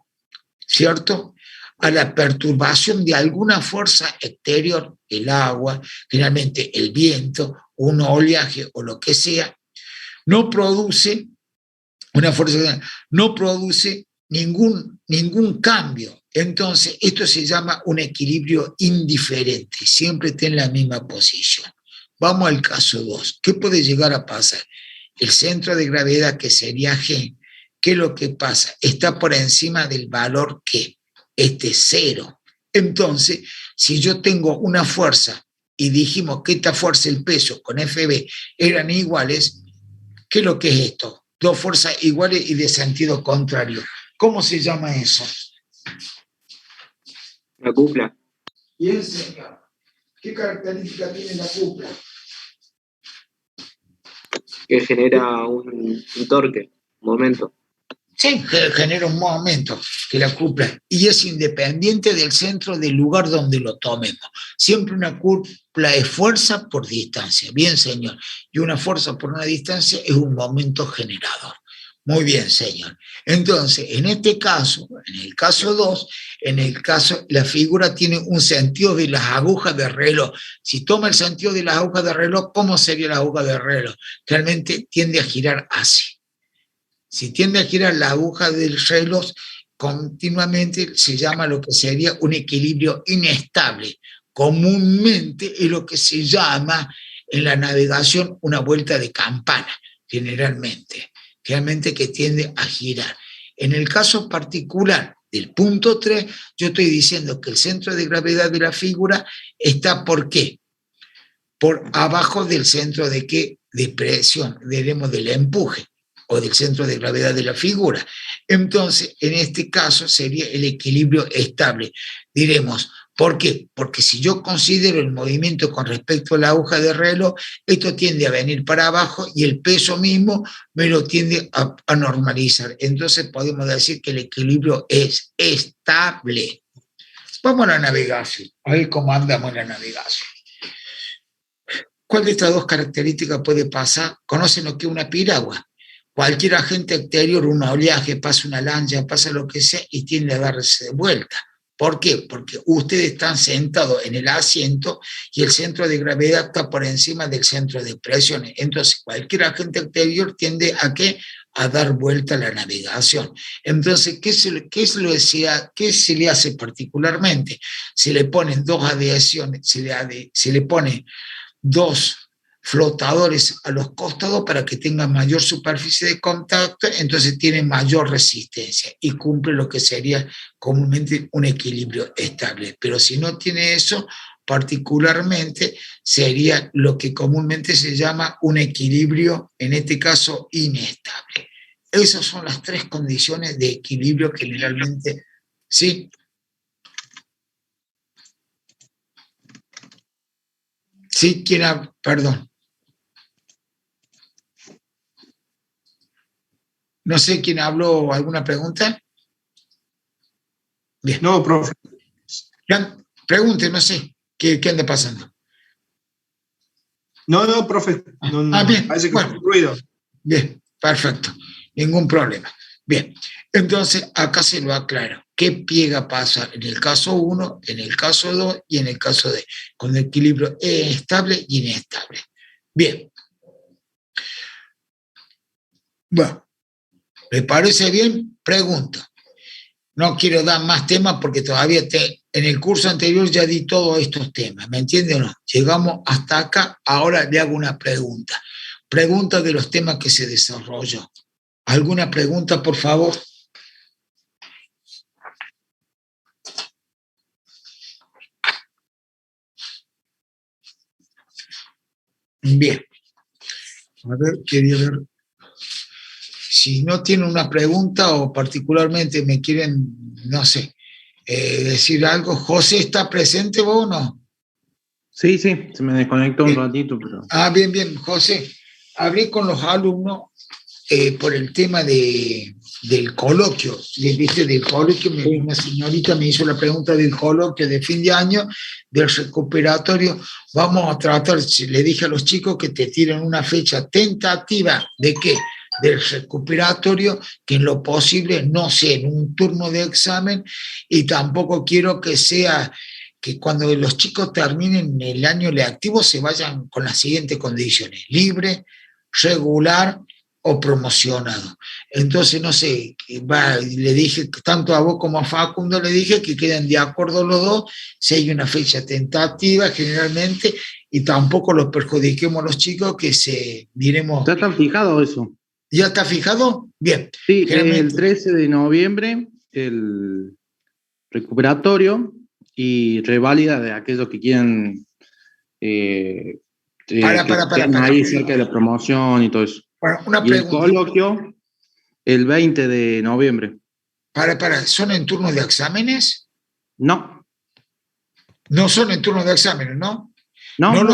¿cierto?, a la perturbación de alguna fuerza exterior, el agua, finalmente el viento, un oleaje o lo que sea, no produce una fuerza, no produce ningún cambio. Entonces, esto se llama un equilibrio indiferente, siempre está en la misma posición. Vamos al caso 2. ¿Qué puede llegar a pasar? El centro de gravedad, que sería G, ¿qué es lo que pasa? Está por encima del valor que este 0. Entonces, si yo tengo una fuerza y dijimos que esta fuerza, el peso con FB eran iguales, ¿qué es lo que es esto? Dos fuerzas iguales y de sentido contrario. ¿Cómo se llama eso? La cupla. Bien, señor. ¿Qué característica tiene la cupla? Que genera un torque, un momento. Sí, genera un momento que la cupla, y es independiente del centro del lugar donde lo tomemos. Siempre una cupla es fuerza por distancia, bien, señor, y una fuerza por una distancia es un momento generador. Muy bien, señor. Entonces, en este caso, en el caso 2, la figura tiene un sentido de las agujas de reloj. Si toma el sentido de las agujas de reloj, ¿cómo sería la aguja de reloj? Realmente tiende a girar así. Si tiende a girar la aguja del reloj continuamente, se llama lo que sería un equilibrio inestable. Comúnmente es lo que se llama en la navegación una vuelta de campana, generalmente que tiende a girar. En el caso particular del punto 3, yo estoy diciendo que el centro de gravedad de la figura está, ¿por qué? Por abajo del centro de qué? De presión, diremos del empuje, o del centro de gravedad de la figura. Entonces, en este caso sería el equilibrio estable. Diremos, ¿por qué? Porque si yo considero el movimiento con respecto a la aguja de reloj, esto tiende a venir para abajo y el peso mismo me lo tiende a normalizar. Entonces podemos decir que el equilibrio es estable. Vamos a la navegación, a ver cómo andamos en la navegación. ¿Cuál de estas dos características puede pasar? ¿Conocen lo que es una piragua? Cualquier agente exterior, un oleaje, pasa una lancha, pasa lo que sea y tiende a darse de vuelta. ¿Por qué? Porque ustedes están sentados en el asiento y el centro de gravedad está por encima del centro de presiones. Entonces, cualquier agente exterior tiende a ¿qué? A dar vuelta a la navegación. Entonces, ¿qué se le hace particularmente? Se le ponen dos adhesiones, se le pone dos flotadores a los costados para que tengan mayor superficie de contacto, entonces tiene mayor resistencia y cumple lo que sería comúnmente un equilibrio estable. Pero si no tiene eso, particularmente sería lo que comúnmente se llama un equilibrio, en este caso inestable. Esas son las tres condiciones de equilibrio que generalmente, ¿sí? Sí, ¿quién habla? Perdón. No sé quién habló, ¿alguna pregunta? Bien. No, profe. Pregunte, no sé, ¿qué anda pasando? No, profe. No, bien. parece que Bueno, fue ruido. Bien, perfecto. Ningún problema. Bien, entonces acá se lo aclaro. ¿Qué piega pasa en el caso 1, en el caso 2 y en el caso de con el equilibrio estable y inestable? Bien. Bueno, ¿me parece bien? Pregunto. No quiero dar más temas porque todavía en el curso anterior ya di todos estos temas, ¿me entiende o no? Llegamos hasta acá, ahora le hago una pregunta. Pregunta de los temas que se desarrolló. ¿Alguna pregunta, por favor? Bien. A ver, quería ver. si no tienen una pregunta o particularmente me quieren, no sé, decir algo. José, ¿está presente vos o no? Sí, sí, se me desconectó un ratito, pero... Bien, bien, José. Hablé con los alumnos por el tema del coloquio. ¿Viste? Del coloquio, una señorita me hizo la pregunta del coloquio de fin de año, del recuperatorio. Vamos a tratar, le dije a los chicos que te tiren una fecha tentativa. ¿De qué? Del recuperatorio, que en lo posible no sea en un turno de examen, y tampoco quiero que sea que cuando los chicos terminen el año lectivo se vayan con las siguientes condiciones: libre, regular o promocionado. Entonces, no sé, le dije, tanto a vos como a Facundo, le dije que queden de acuerdo los dos, si hay una fecha tentativa generalmente, y tampoco los perjudiquemos a los chicos que diremos... ¿Ya está fijado eso? ¿Ya está fijado? Bien. Sí, el 13 de noviembre, el recuperatorio y reválida de aquellos que quieran ahí cerca de la promoción y todo eso. Bueno, una y pregunta. El coloquio el 20 de noviembre. ¿Son en turnos de exámenes? No. No son en turnos de exámenes, ¿no? No.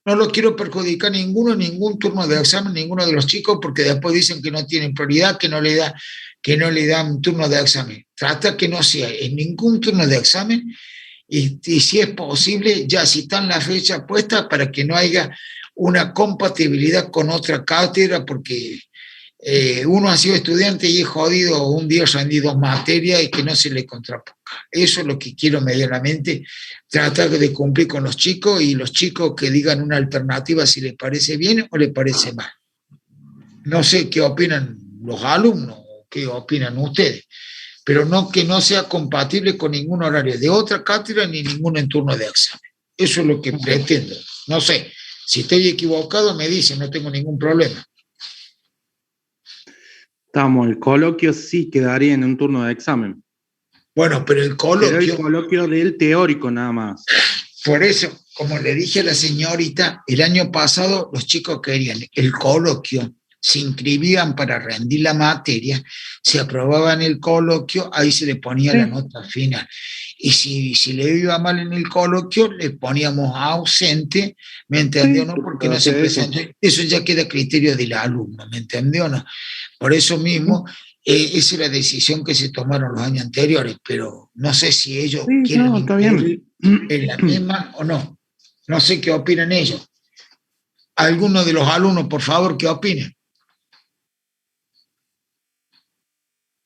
No lo quiero perjudicar ningún turno de examen, ninguno de los chicos, porque después dicen que no tienen prioridad, que no le dan turno de examen. Trata que no sea en ningún turno de examen, y si es posible, ya si están la fecha puesta para que no haya una compatibilidad con otra cátedra, porque uno ha sido estudiante y es jodido un día rendí 2 materias y que no se le contraponga. Eso es lo que quiero medianamente tratar de cumplir con los chicos, y los chicos que digan una alternativa si les parece bien o les parece mal. No sé qué opinan los alumnos o qué opinan ustedes, pero no que no sea compatible con ningún horario de otra cátedra ni ningún en turno de examen. Eso es lo que pretendo. No sé, si estoy equivocado me dicen, no tengo ningún problema. El coloquio sí quedaría en un turno de examen. Bueno, pero el coloquio... Pero el coloquio del teórico nada más. Por eso, como le dije a la señorita, el año pasado los chicos querían el coloquio, se inscribían para rendir la materia, se aprobaban el coloquio, ahí se le ponía la nota final. Y si le iba mal en el coloquio, le poníamos ausente, ¿me entendió? ¿No? Porque no se presentó. Eso ya queda a criterio del alumno, ¿me entendió? ¿No? Por eso mismo, esa es la decisión que se tomaron los años anteriores, pero no sé si ellos quieren incluir en la misma o no. No sé qué opinan ellos. Alguno de los alumnos, por favor, ¿qué opinen?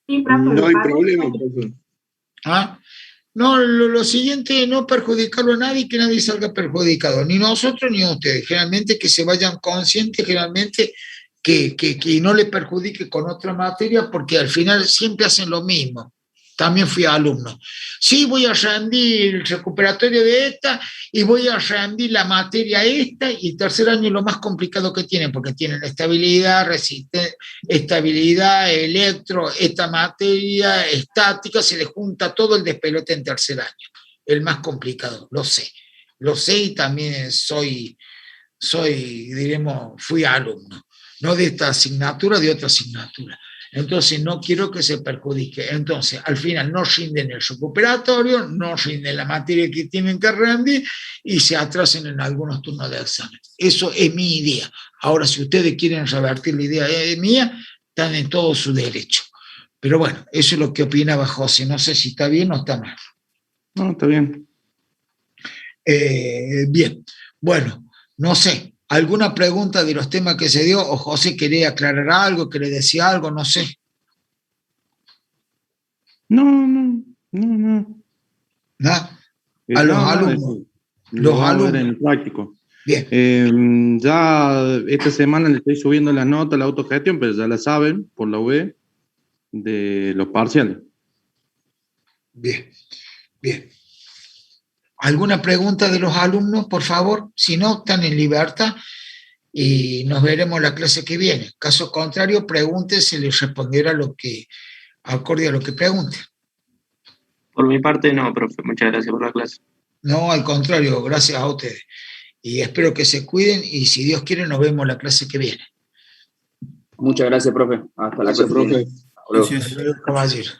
No hay problema, profesor. No, lo siguiente, no perjudicarlo a nadie, que nadie salga perjudicado, ni nosotros ni ustedes. Generalmente que se vayan conscientes, generalmente que no le perjudique con otra materia, porque al final siempre hacen lo mismo. También fui alumno. Sí, voy a rendir el recuperatorio de esta y voy a rendir la materia esta, y tercer año es lo más complicado que tienen, porque tienen estabilidad, estabilidad, electro, esta materia, estática, se les junta todo el despelote en tercer año. El más complicado, lo sé, y también fui alumno, no de esta asignatura, de otra asignatura. Entonces no quiero que se perjudique. Entonces al final no rinden el recuperatorio, no rinden la materia que tienen que rendir y se atrasen en algunos turnos de examen. Eso es mi idea. Ahora, si ustedes quieren revertir la idea mía, están en todo su derecho. Pero bueno, eso es lo que opinaba José. No sé si está bien o está mal. No, está bien. Bien, bueno, no sé. ¿Alguna pregunta de los temas que se dio? ¿O José quería aclarar algo, que le decía algo? No sé. No. ¿No? A los alumnos. Los alumnos. En el práctico. Bien. Ya esta semana le estoy subiendo la nota a la autogestión, pero ya la saben, por la UE, de los parciales. Bien. ¿Alguna pregunta de los alumnos, por favor? Si no, están en libertad y nos veremos la clase que viene. Caso contrario, pregunten, se les responderá acorde a lo que pregunten. Por mi parte, no, profe. Muchas gracias por la clase. No, al contrario, gracias a ustedes. Y espero que se cuiden y si Dios quiere nos vemos la clase que viene. Muchas gracias, profe. Hasta la Gracias, próxima. profe. Hasta luego. Gracias. Caballero.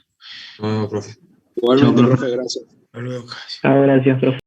No, profe. Igualmente, Chao, profe, gracias. Hasta luego, caballero. Gracias, profe.